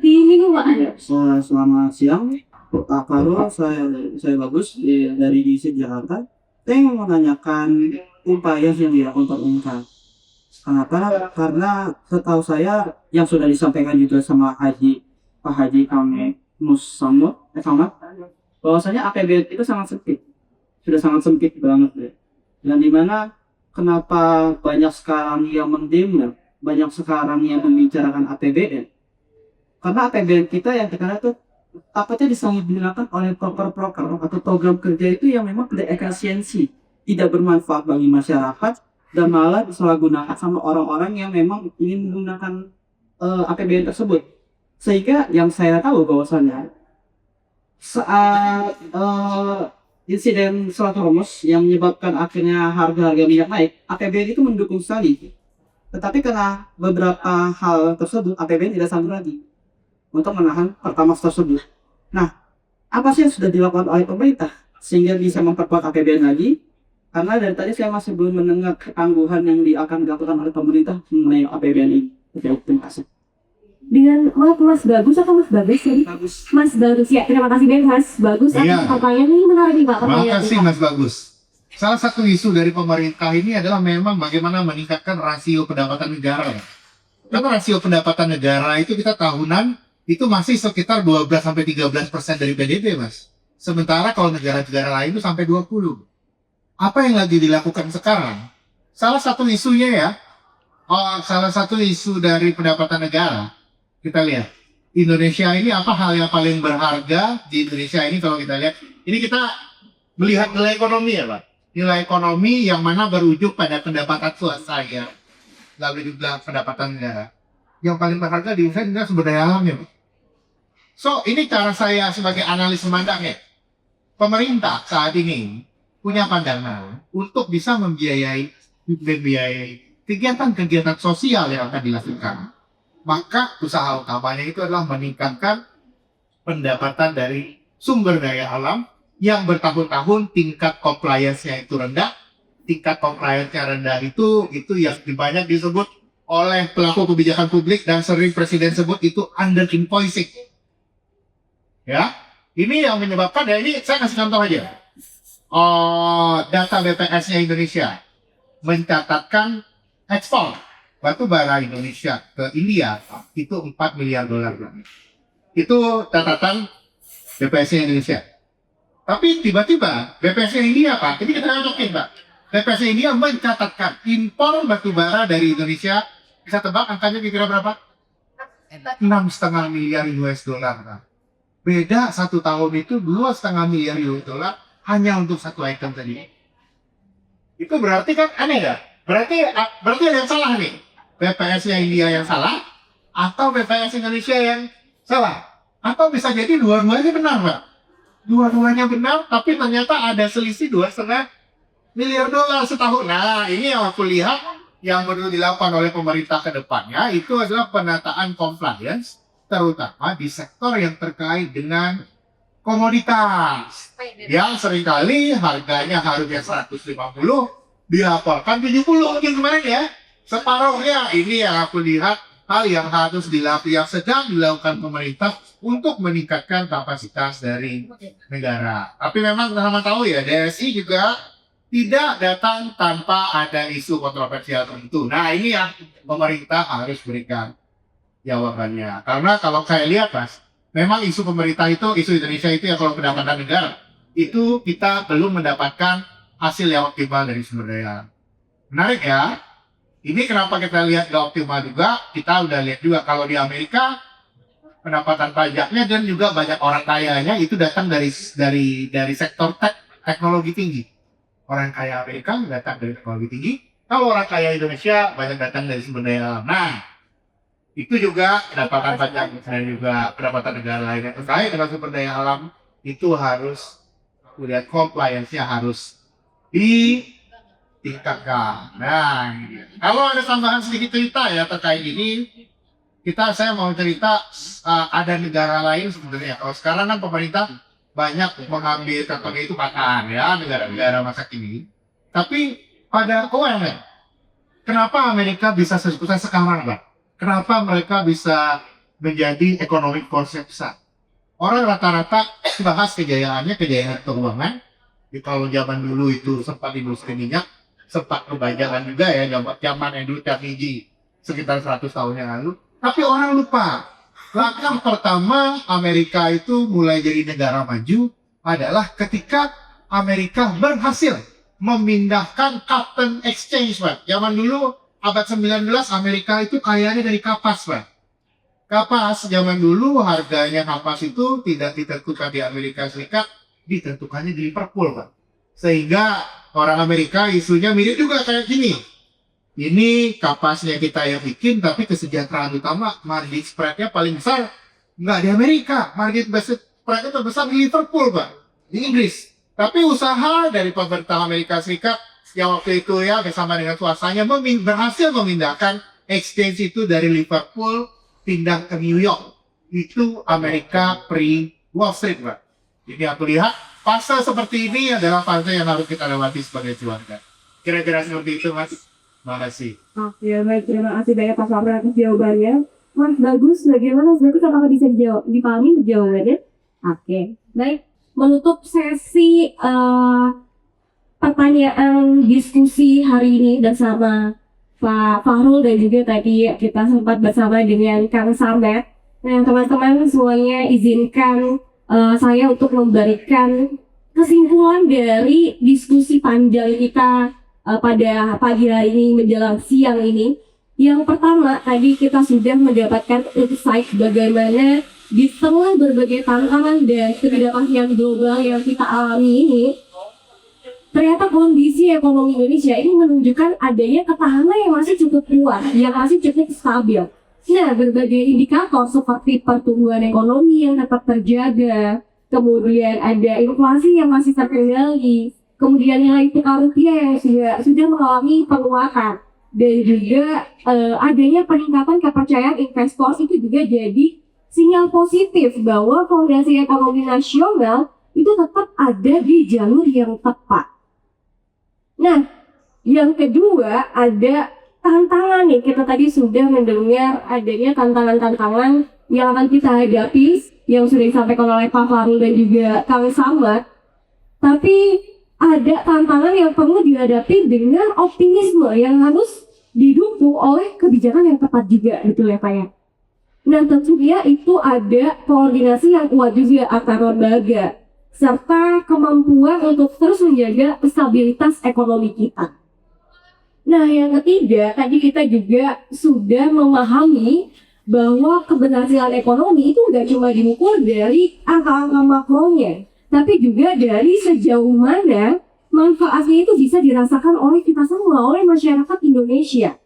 diminum Pak? Selamat siang, Pak Faru, saya Bagus dari ISIS Jakarta. Saya ingin menanyakan upaya yang dilakukan pemerintah. Kenapa? Karena setahu saya yang sudah disampaikan juga sama Pak Haji Kami Musamud, bahwasanya APBN itu sangat sempit, sudah sangat sempit banget ya. Dan dimana kenapa banyak sekarang yang mendemo, banyak sekarang yang membicarakan APBN? Karena APBN kita yang kita lihat tuh apanya disalahgunakan oleh program atau program kerja itu yang memang tidak efisiensi, tidak bermanfaat bagi masyarakat, dan malah disalahgunakan sama orang-orang yang memang ingin menggunakan APBN tersebut. Sehingga yang saya tahu bahwasannya saat insiden Selat Hormuz yang menyebabkan akhirnya harga-harga minyak naik, APBN itu mendukung sekali. Tetapi karena beberapa hal tersebut, APBN tidak sanggup lagi untuk menahan pertamax tersebut. Nah, apa sih yang sudah dilakukan oleh pemerintah sehingga bisa memperkuat APBN lagi? Karena dari tadi saya masih belum mendengar ketangguhan yang akan dilakukan oleh pemerintah mengenai APBN ini. Terima kasih. dengan Mas Bagus atau Mas Bagus ya? Bagus. Mas Bagus ya, terima kasih banyak Mas Bagus atas Iya. pertanyaan ini menarik nih Pak. Pertanyaan Makasih Pak. Mas Bagus. Salah satu isu dari pemerintah ini adalah memang bagaimana meningkatkan rasio pendapatan negara. Karena rasio pendapatan negara itu kita tahunan itu masih sekitar 12-13% dari PDB, Mas. Sementara kalau negara-negara lain itu sampai 20. Apa yang lagi dilakukan sekarang? Salah satu isunya ya, salah satu isu dari pendapatan negara, kita lihat. Indonesia ini apa hal yang paling berharga di Indonesia ini kalau kita lihat. Ini kita melihat nilai ekonomi ya, Pak. Nilai ekonomi yang mana berujung pada pendapatan swasta ya. Lalu juga pendapatan negara. Yang paling berharga di Indonesia adalah sumber daya alam ya, Pak. So, ini cara saya sebagai analis memandang ya. Pemerintah saat ini punya pandangan untuk bisa membiayai kegiatan-kegiatan sosial yang akan dilakukan. Maka usaha utamanya itu adalah meningkatkan pendapatan dari sumber daya alam yang bertahun-tahun tingkat compliance-nya itu rendah. Tingkat compliance-nya rendah itu yang banyak disebut oleh pelaku kebijakan publik dan sering presiden sebut itu under invoicing. Ya, ini yang menyebabkan ya, ini saya kasih contoh aja. Data BPS-nya Indonesia mencatatkan ekspor batu bara Indonesia ke India itu 4 miliar dolar. Itu catatan BPS-nya Indonesia. Tapi tiba-tiba BPS-nya India, Pak, ini kita cocokin, Pak. BPS-nya India mencatatkan impor batu bara dari Indonesia, bisa tebak angkanya kira-kira berapa? 6,5 miliar US dollar, Pak. Beda 1 tahun itu 2,5 miliar US dollar hanya untuk satu item tadi. Itu berarti kan aneh ya? Berarti ada yang salah nih. BPS-nya India yang salah atau BPS Indonesia yang salah? Atau bisa jadi dua-duanya benar, Pak. Dua-duanya benar, tapi ternyata ada selisih 2,5 miliar dolar setahun. Nah, ini yang aku lihat yang perlu dilakukan oleh pemerintah ke depannya itu adalah penataan compliance, terutama di sektor yang terkait dengan komoditas yang seringkali harganya harusnya 150 dilaporkan 70 mungkin kemarin ya. Separuhnya ini yang aku lihat hal yang harus dilakukan, yang sedang dilakukan pemerintah untuk meningkatkan kapasitas dari negara. Tapi memang sama tahu ya, DSI juga tidak datang tanpa ada isu kontroversial tertentu. Nah, ini yang pemerintah harus berikan jawabannya. Karena kalau saya lihat, Mas, memang isu pemerintah itu, isu Indonesia itu ya kalau pendapatan negara, itu kita belum mendapatkan hasil yang optimal dari sumber daya. Menarik ya. Ini kenapa kita lihat gak optimal juga, kita udah lihat juga kalau di Amerika, pendapatan pajaknya dan juga banyak orang kayanya itu datang dari sektor teknologi tinggi. Orang kaya Amerika datang dari teknologi tinggi, kalau orang kaya Indonesia banyak datang dari sumber daya alam. Nah, itu juga pendapatan pajak dan juga pendapatan negara lain yang terkait dengan sumber daya alam itu harus lihat compliance-nya harus ditingkatkan. Nah, kalau ada tambahan sedikit cerita ya terkait ini, saya mau cerita ada negara lain sebenarnya. Kalau sekarang kan pemerintah banyak mengambil contohnya itu pakan ya negara-negara masa kini. Tapi pada UMR, kenapa Amerika bisa sesukses sekarang, Pak? Kenapa mereka bisa menjadi economic force yang besar? Orang rata-rata bahas kejayaan keuangan. Kalau zaman dulu itu sempat industri minyak, sempat kebanyakan juga ya zaman dulu Carnegie sekitar 100 tahun yang lalu. Tapi orang lupa, langkah pertama Amerika itu mulai jadi negara maju adalah ketika Amerika berhasil memindahkan cotton exchange, Pak. Zaman dulu abad 19 Amerika itu kayanya dari kapas, Pak. Kapas zaman dulu harganya kapas itu tidak ditentukan di Amerika Serikat, ditentukannya di Liverpool, Pak. Sehingga orang Amerika isunya mirip juga kayak gini. Ini kapasnya kita yang bikin, tapi kesejahteraan utama margin spread-nya paling besar nggak di Amerika. Margin spread-nya terbesar di Liverpool, Pak. Di Inggris. Tapi usaha dari pemerintah Amerika Serikat yang waktu itu ya bersama dengan swastanya berhasil memindahkan exchange itu dari Liverpool pindah ke New York. Itu Amerika pre-Wall Street, Pak. Jadi aku lihat fase seperti ini adalah fase yang harus kita lewati sebagai keluarga. Kira-kira seperti itu, Mas. Terima kasih. Ya baik, terima kasih banyak Pak Sapra atas jawabannya. Mas bagus, bagaimana? Bagus apakah bisa dijawab, dipahami jawabannya? Oke, baik. Menutup sesi pertanyaan diskusi hari ini bersama Pak Fahrul dan juga tadi kita sempat bersama dengan Kang Samet. Nah, teman-teman semuanya izinkan saya untuk memberikan kesimpulan dari diskusi panjang kita pada pagi hari ini menjelang siang ini. Yang pertama, tadi kita sudah mendapatkan insight bagaimana di tengah berbagai tantangan dan ketidakpastian global yang kita alami ini, ternyata kondisi ekonomi Indonesia ini menunjukkan adanya ketahanan yang masih cukup kuat, yang masih cukup stabil. Nah, berbagai indikator seperti pertumbuhan ekonomi yang dapat terjaga, kemudian ada inflasi yang masih terkendali, kemudian nilai tukar rupiah yang sudah mengalami penguatan, dan juga adanya peningkatan kepercayaan investor itu juga jadi sinyal positif bahwa fondasi ekonomi nasional itu tetap ada di jalur yang tepat. Nah, yang kedua ada tantangan nih. Kita tadi sudah mendengar adanya tantangan-tantangan yang akan kita hadapi yang sudah disampaikan oleh Pak Fahrul dan juga Kang Samad. Tapi ada tantangan yang perlu dihadapi dengan optimisme yang harus didukung oleh kebijakan yang tepat juga, betul ya Pak ya? Nah, tentunya itu ada koordinasi yang kuat juga antar lembaga serta kemampuan untuk terus menjaga stabilitas ekonomi kita. Nah, yang ketiga, tadi kita juga sudah memahami bahwa keberhasilan ekonomi itu nggak cuma diukur dari angka-angka makronya, tapi juga dari sejauh mana manfaatnya itu bisa dirasakan oleh kita semua, oleh masyarakat Indonesia.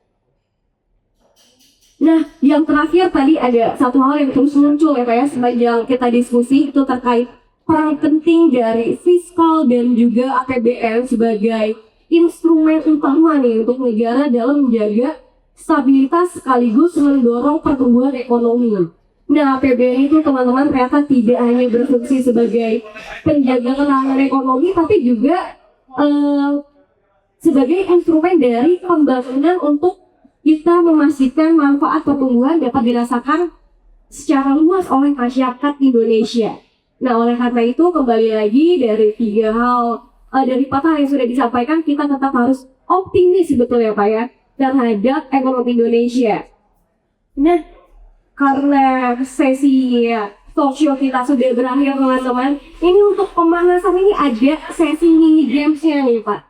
Nah, yang terakhir tadi ada satu hal yang terus muncul ya Pak ya, sepanjang kita diskusi itu terkait peran penting dari fiskal dan juga APBN sebagai instrumen utama nih untuk negara dalam menjaga stabilitas sekaligus mendorong pertumbuhan ekonomi. Nah, APBN itu teman-teman ternyata tidak hanya berfungsi sebagai penjaga ketahanan ekonomi, tapi juga sebagai instrumen dari pembangunan untuk kita memastikan manfaat pertumbuhan dapat dirasakan secara luas oleh masyarakat Indonesia. Nah, oleh karena itu kembali lagi dari tiga hal, dari patah yang sudah disampaikan, kita tetap harus optimis betul ya Pak ya terhadap ekonomi Indonesia. Nah, karena sesi talk show kita sudah berakhir teman-teman, ini untuk pemanasan ini ada sesi mini gamesnya nih Pak.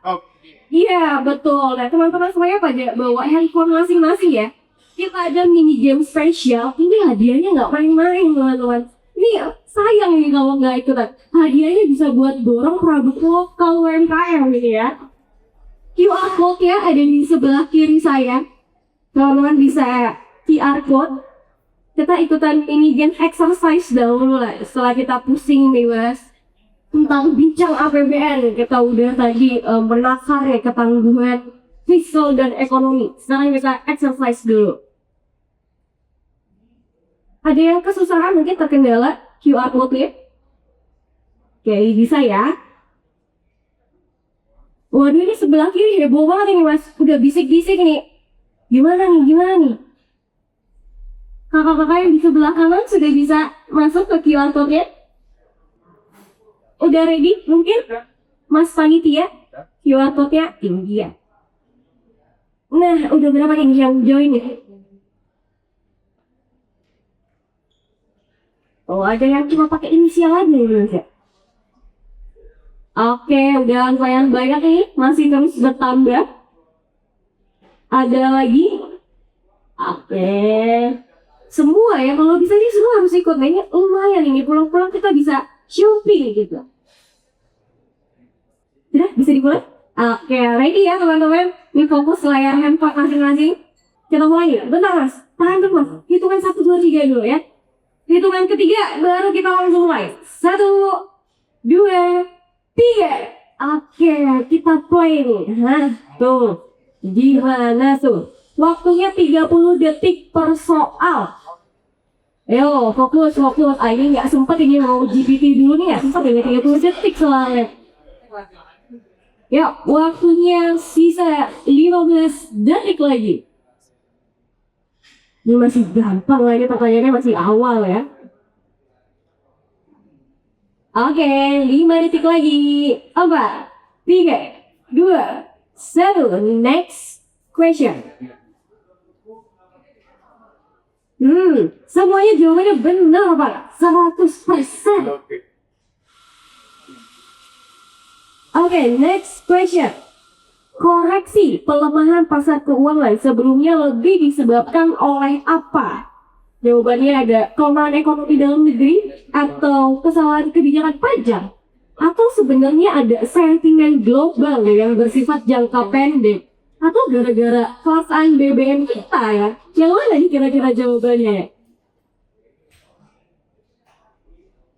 Iya betul. Nah teman-teman semuanya pada bawa handphone masing-masing ya. Kita ada mini game spesial. Ini hadiahnya nggak main-main teman-teman. Ini sayang nih kalau nggak ikutan. Hadiahnya bisa buat dorong produk lokal UMKM ini ya. QR code ya ada di sebelah kiri saya. Teman-teman bisa QR code. Kita ikutan mini game exercise dahulu lah. Setelah kita pusing nih mas tentang bincang APBN, kita udah tadi menakar ya ketangguhan fiskal dan ekonomi. Sekarang kita exercise dulu. Ada yang kesusahan mungkin terkendala QR code ya? Oke, bisa ya. Waduh ini sebelah kiri heboh banget ini mas. Udah bisik-bisik nih. Gimana nih? Kakak-kakak yang di sebelah kanan sudah bisa masuk ke QR code ya? Udah ready mungkin? Mas Panitia? QR code-nya tinggi ya. Nah, udah berapa nih yang join ya? Oh, ada yang cuma pakai inisial aja ya. Oke, udah lumayan banyak nih, masih terus bertambah. Ada lagi? Oke. Semua ya, kalau bisa nih semua harus ikut. Nah, ini lumayan ini, pulang-pulang kita bisa shopping gitu. Sudah, bisa dimulai? Oke, ready ya teman-teman? Ini fokus layar handphone masing-masing. Kita mulai ya? Bentar mas, tahan dulu mas. Hitungan 1, 2, 3 dulu ya. Hitungan ketiga, baru kita langsung mulai. 1, 2, 3. Oke, kita play nih. Hah, tuh. Gimana tuh? Waktunya 30 detik per soal. Ayo, fokus. Ini nggak sempet ini mau GPT dulu nih, nggak sempet ini 30 detik soalnya. Ya, waktunya sisa 15 detik lagi. Ini masih gampang lah, ini pertanyaannya masih awal ya. Oke, 5 detik lagi. 4, 3, 2, 1. Next question. Semuanya jawabannya benar Pak. 100%. Oke, next question. Koreksi pelemahan pasar keuangan sebelumnya lebih disebabkan oleh apa? Jawabannya ada kelemahan ekonomi dalam negeri, atau kesalahan kebijakan pajak, atau sebenarnya ada sentimen global yang bersifat jangka pendek, atau gara-gara kelangkaan BBM kita ya. Yang mana nih kira-kira jawabannya?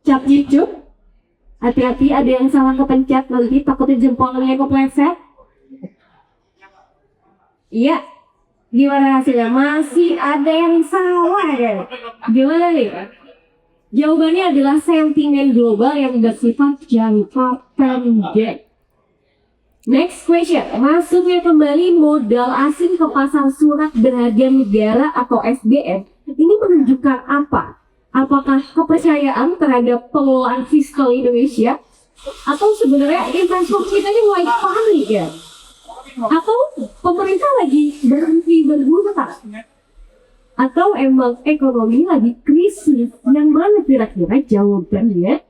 Cap cicuk. Hati-hati ada yang salah kepencet, nanti takutnya jempolnya kepleset. Iya. Gimana hasilnya? Masih ada yang salah ya? Gimana nih? Jawabannya adalah sentimen global yang bersifat jangka pendek. Next question. Masuknya kembali modal asing ke pasar surat berharga negara atau SBN ini menunjukkan apa? Apakah kepercayaan terhadap pengelolaan fiskal Indonesia, atau sebenarnya investor kita ini mulai panik ya? Atau pemerintah lagi berhenti berhutang, atau emang ekonomi lagi krisis? Yang mana kira-kira jawabannya?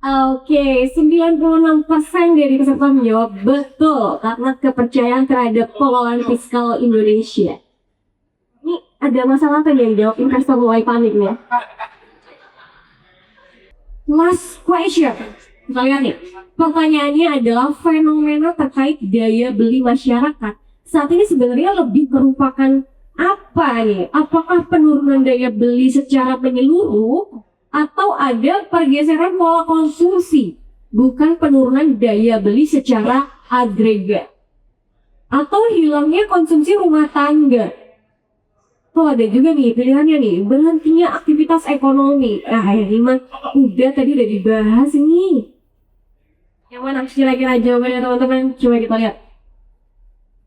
Oke, 96% dari peserta menjawab betul karena kepercayaan terhadap pengelolaan fiskal Indonesia. Ini ada masalah apa yang jawab investor mulai panik nih? Last question. Kita lihat nih, pertanyaannya adalah fenomena terkait daya beli masyarakat saat ini sebenarnya lebih merupakan apa nih? Apakah penurunan daya beli secara menyeluruh, atau ada pergeseran pola konsumsi, bukan penurunan daya beli secara agregat, atau hilangnya konsumsi rumah tangga? Oh, ada juga nih pilihannya nih, berhentinya aktivitas ekonomi. Ini mah udah tadi udah dibahas nih. Yang mana kira-kira jawabannya teman-teman? Coba kita lihat.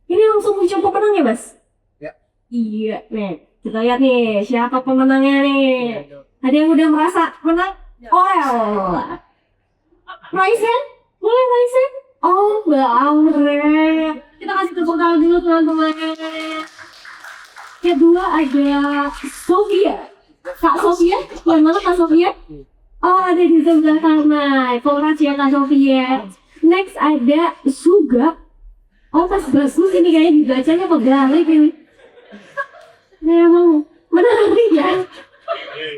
Ini langsung muncul pemenangnya, Mas? Ya. Iya, nih. Kita lihat nih, siapa pemenangnya nih? Ada yang udah merasa menang? Oh, Raisen? Boleh Raisen? Oh, Mbak Aure. Kita kasih tepuk tangan dulu teman-teman. Kedua ada Sofia. Kak Sofia? Yang mana Kak Sofia? Oh, ada di sebelah kanan. Congrats ya Kak Sofia. Next ada Sugap. Oh, pas bagus ini kayaknya dibacanya kebalik ini. Memang menarik ya.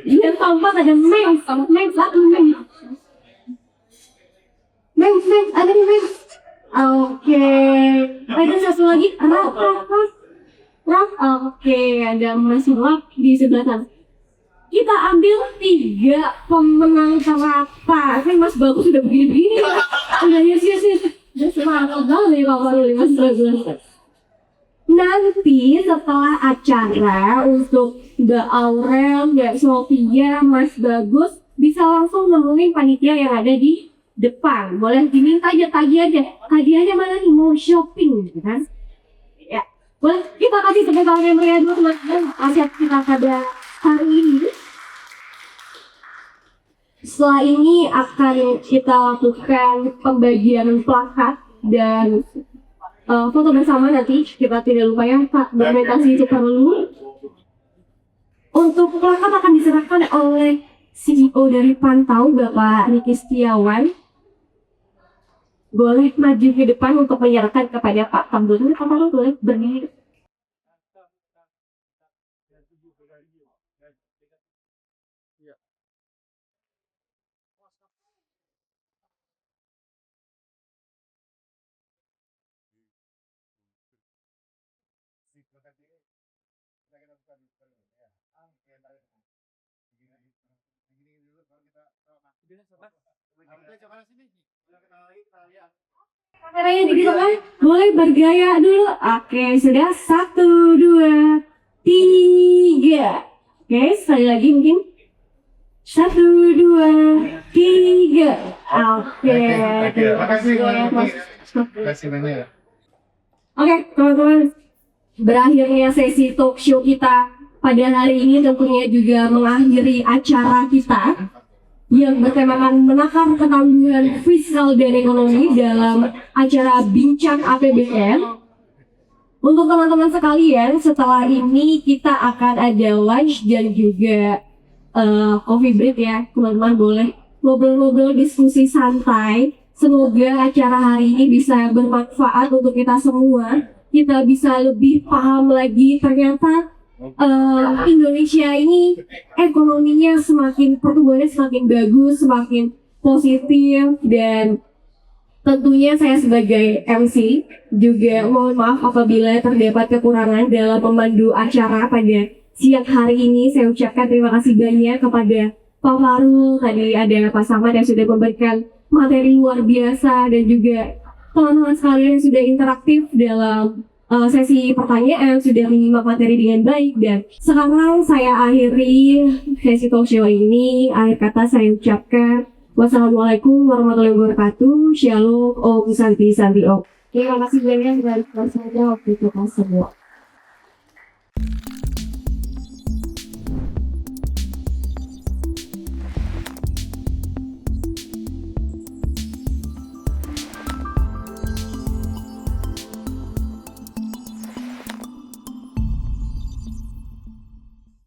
Yang keempat ada Max. Max, ada nih Max. Oke. Ada satu lagi. Oke, ada Mas Rap di sebelah sana. Kita ambil 3 pemenang teratas. Kan Mas Bagus sudah begini-begini. Udah yes. Udah semangat banget ya Pak Mas Bagus. Nanti setelah acara untuk Mbak Aurel, Mbak Sofia, Mas Bagus bisa langsung nemuin panitia yang ada di depan. Boleh diminta aja, tagih aja mana nih mau shopping kan? Ya, boleh kita kasih tepuk tangan yang meriah dulu teman-teman. Asyik kita pada hari ini. Setelah ini akan kita lakukan pembagian plakat dan foto bersama nanti. Kita tidak lupa ya Pak, dokumentasi itu perlu. Untuk plakat akan diserahkan oleh CEO dari Pantau, Bapak Riki Setiawan. Boleh maju ke depan untuk menyerahkan kepada Pak Tambun. Pak Tambun boleh berdiri. Kameranya di tengah, boleh bergaya dulu. Oke, sudah 1, 2, 3. Oke, sekali lagi mungkin 1, 2, 3. Oke, Terima kasih banyak. Terima kasih banyak. Oke, teman-teman. berakhirnya sesi talk show kita pada hari ini tentunya juga mengakhiri acara kita yang bertemakan menakar ketangguhan fiskal dan ekonomi dalam acara Bincang APBN. Untuk teman-teman sekalian, setelah ini kita akan ada lunch dan juga coffee break ya. Teman-teman boleh ngobrol-ngobrol, diskusi santai. Semoga acara hari ini bisa bermanfaat untuk kita semua. Kita bisa lebih paham lagi ternyata Indonesia ini ekonominya semakin, pertumbuhannya semakin bagus, semakin positif, dan tentunya saya sebagai MC juga mohon maaf apabila terdapat kekurangan dalam memandu acara pada siang hari ini. Saya ucapkan terima kasih banyak kepada Pak Farul, tadi ada Pak Samad yang sudah memberikan materi luar biasa, dan juga teman-teman sekalian yang sudah interaktif dalam sesi pertanyaan, sudah menyimak materi dengan baik. Dan sekarang saya akhiri sesi talk show ini. Akhir kata saya ucapkan wassalamualaikum warahmatullahi wabarakatuh. Shalom, Om Santi Santi Om. Terima kasih banyak dan waktu kita semua.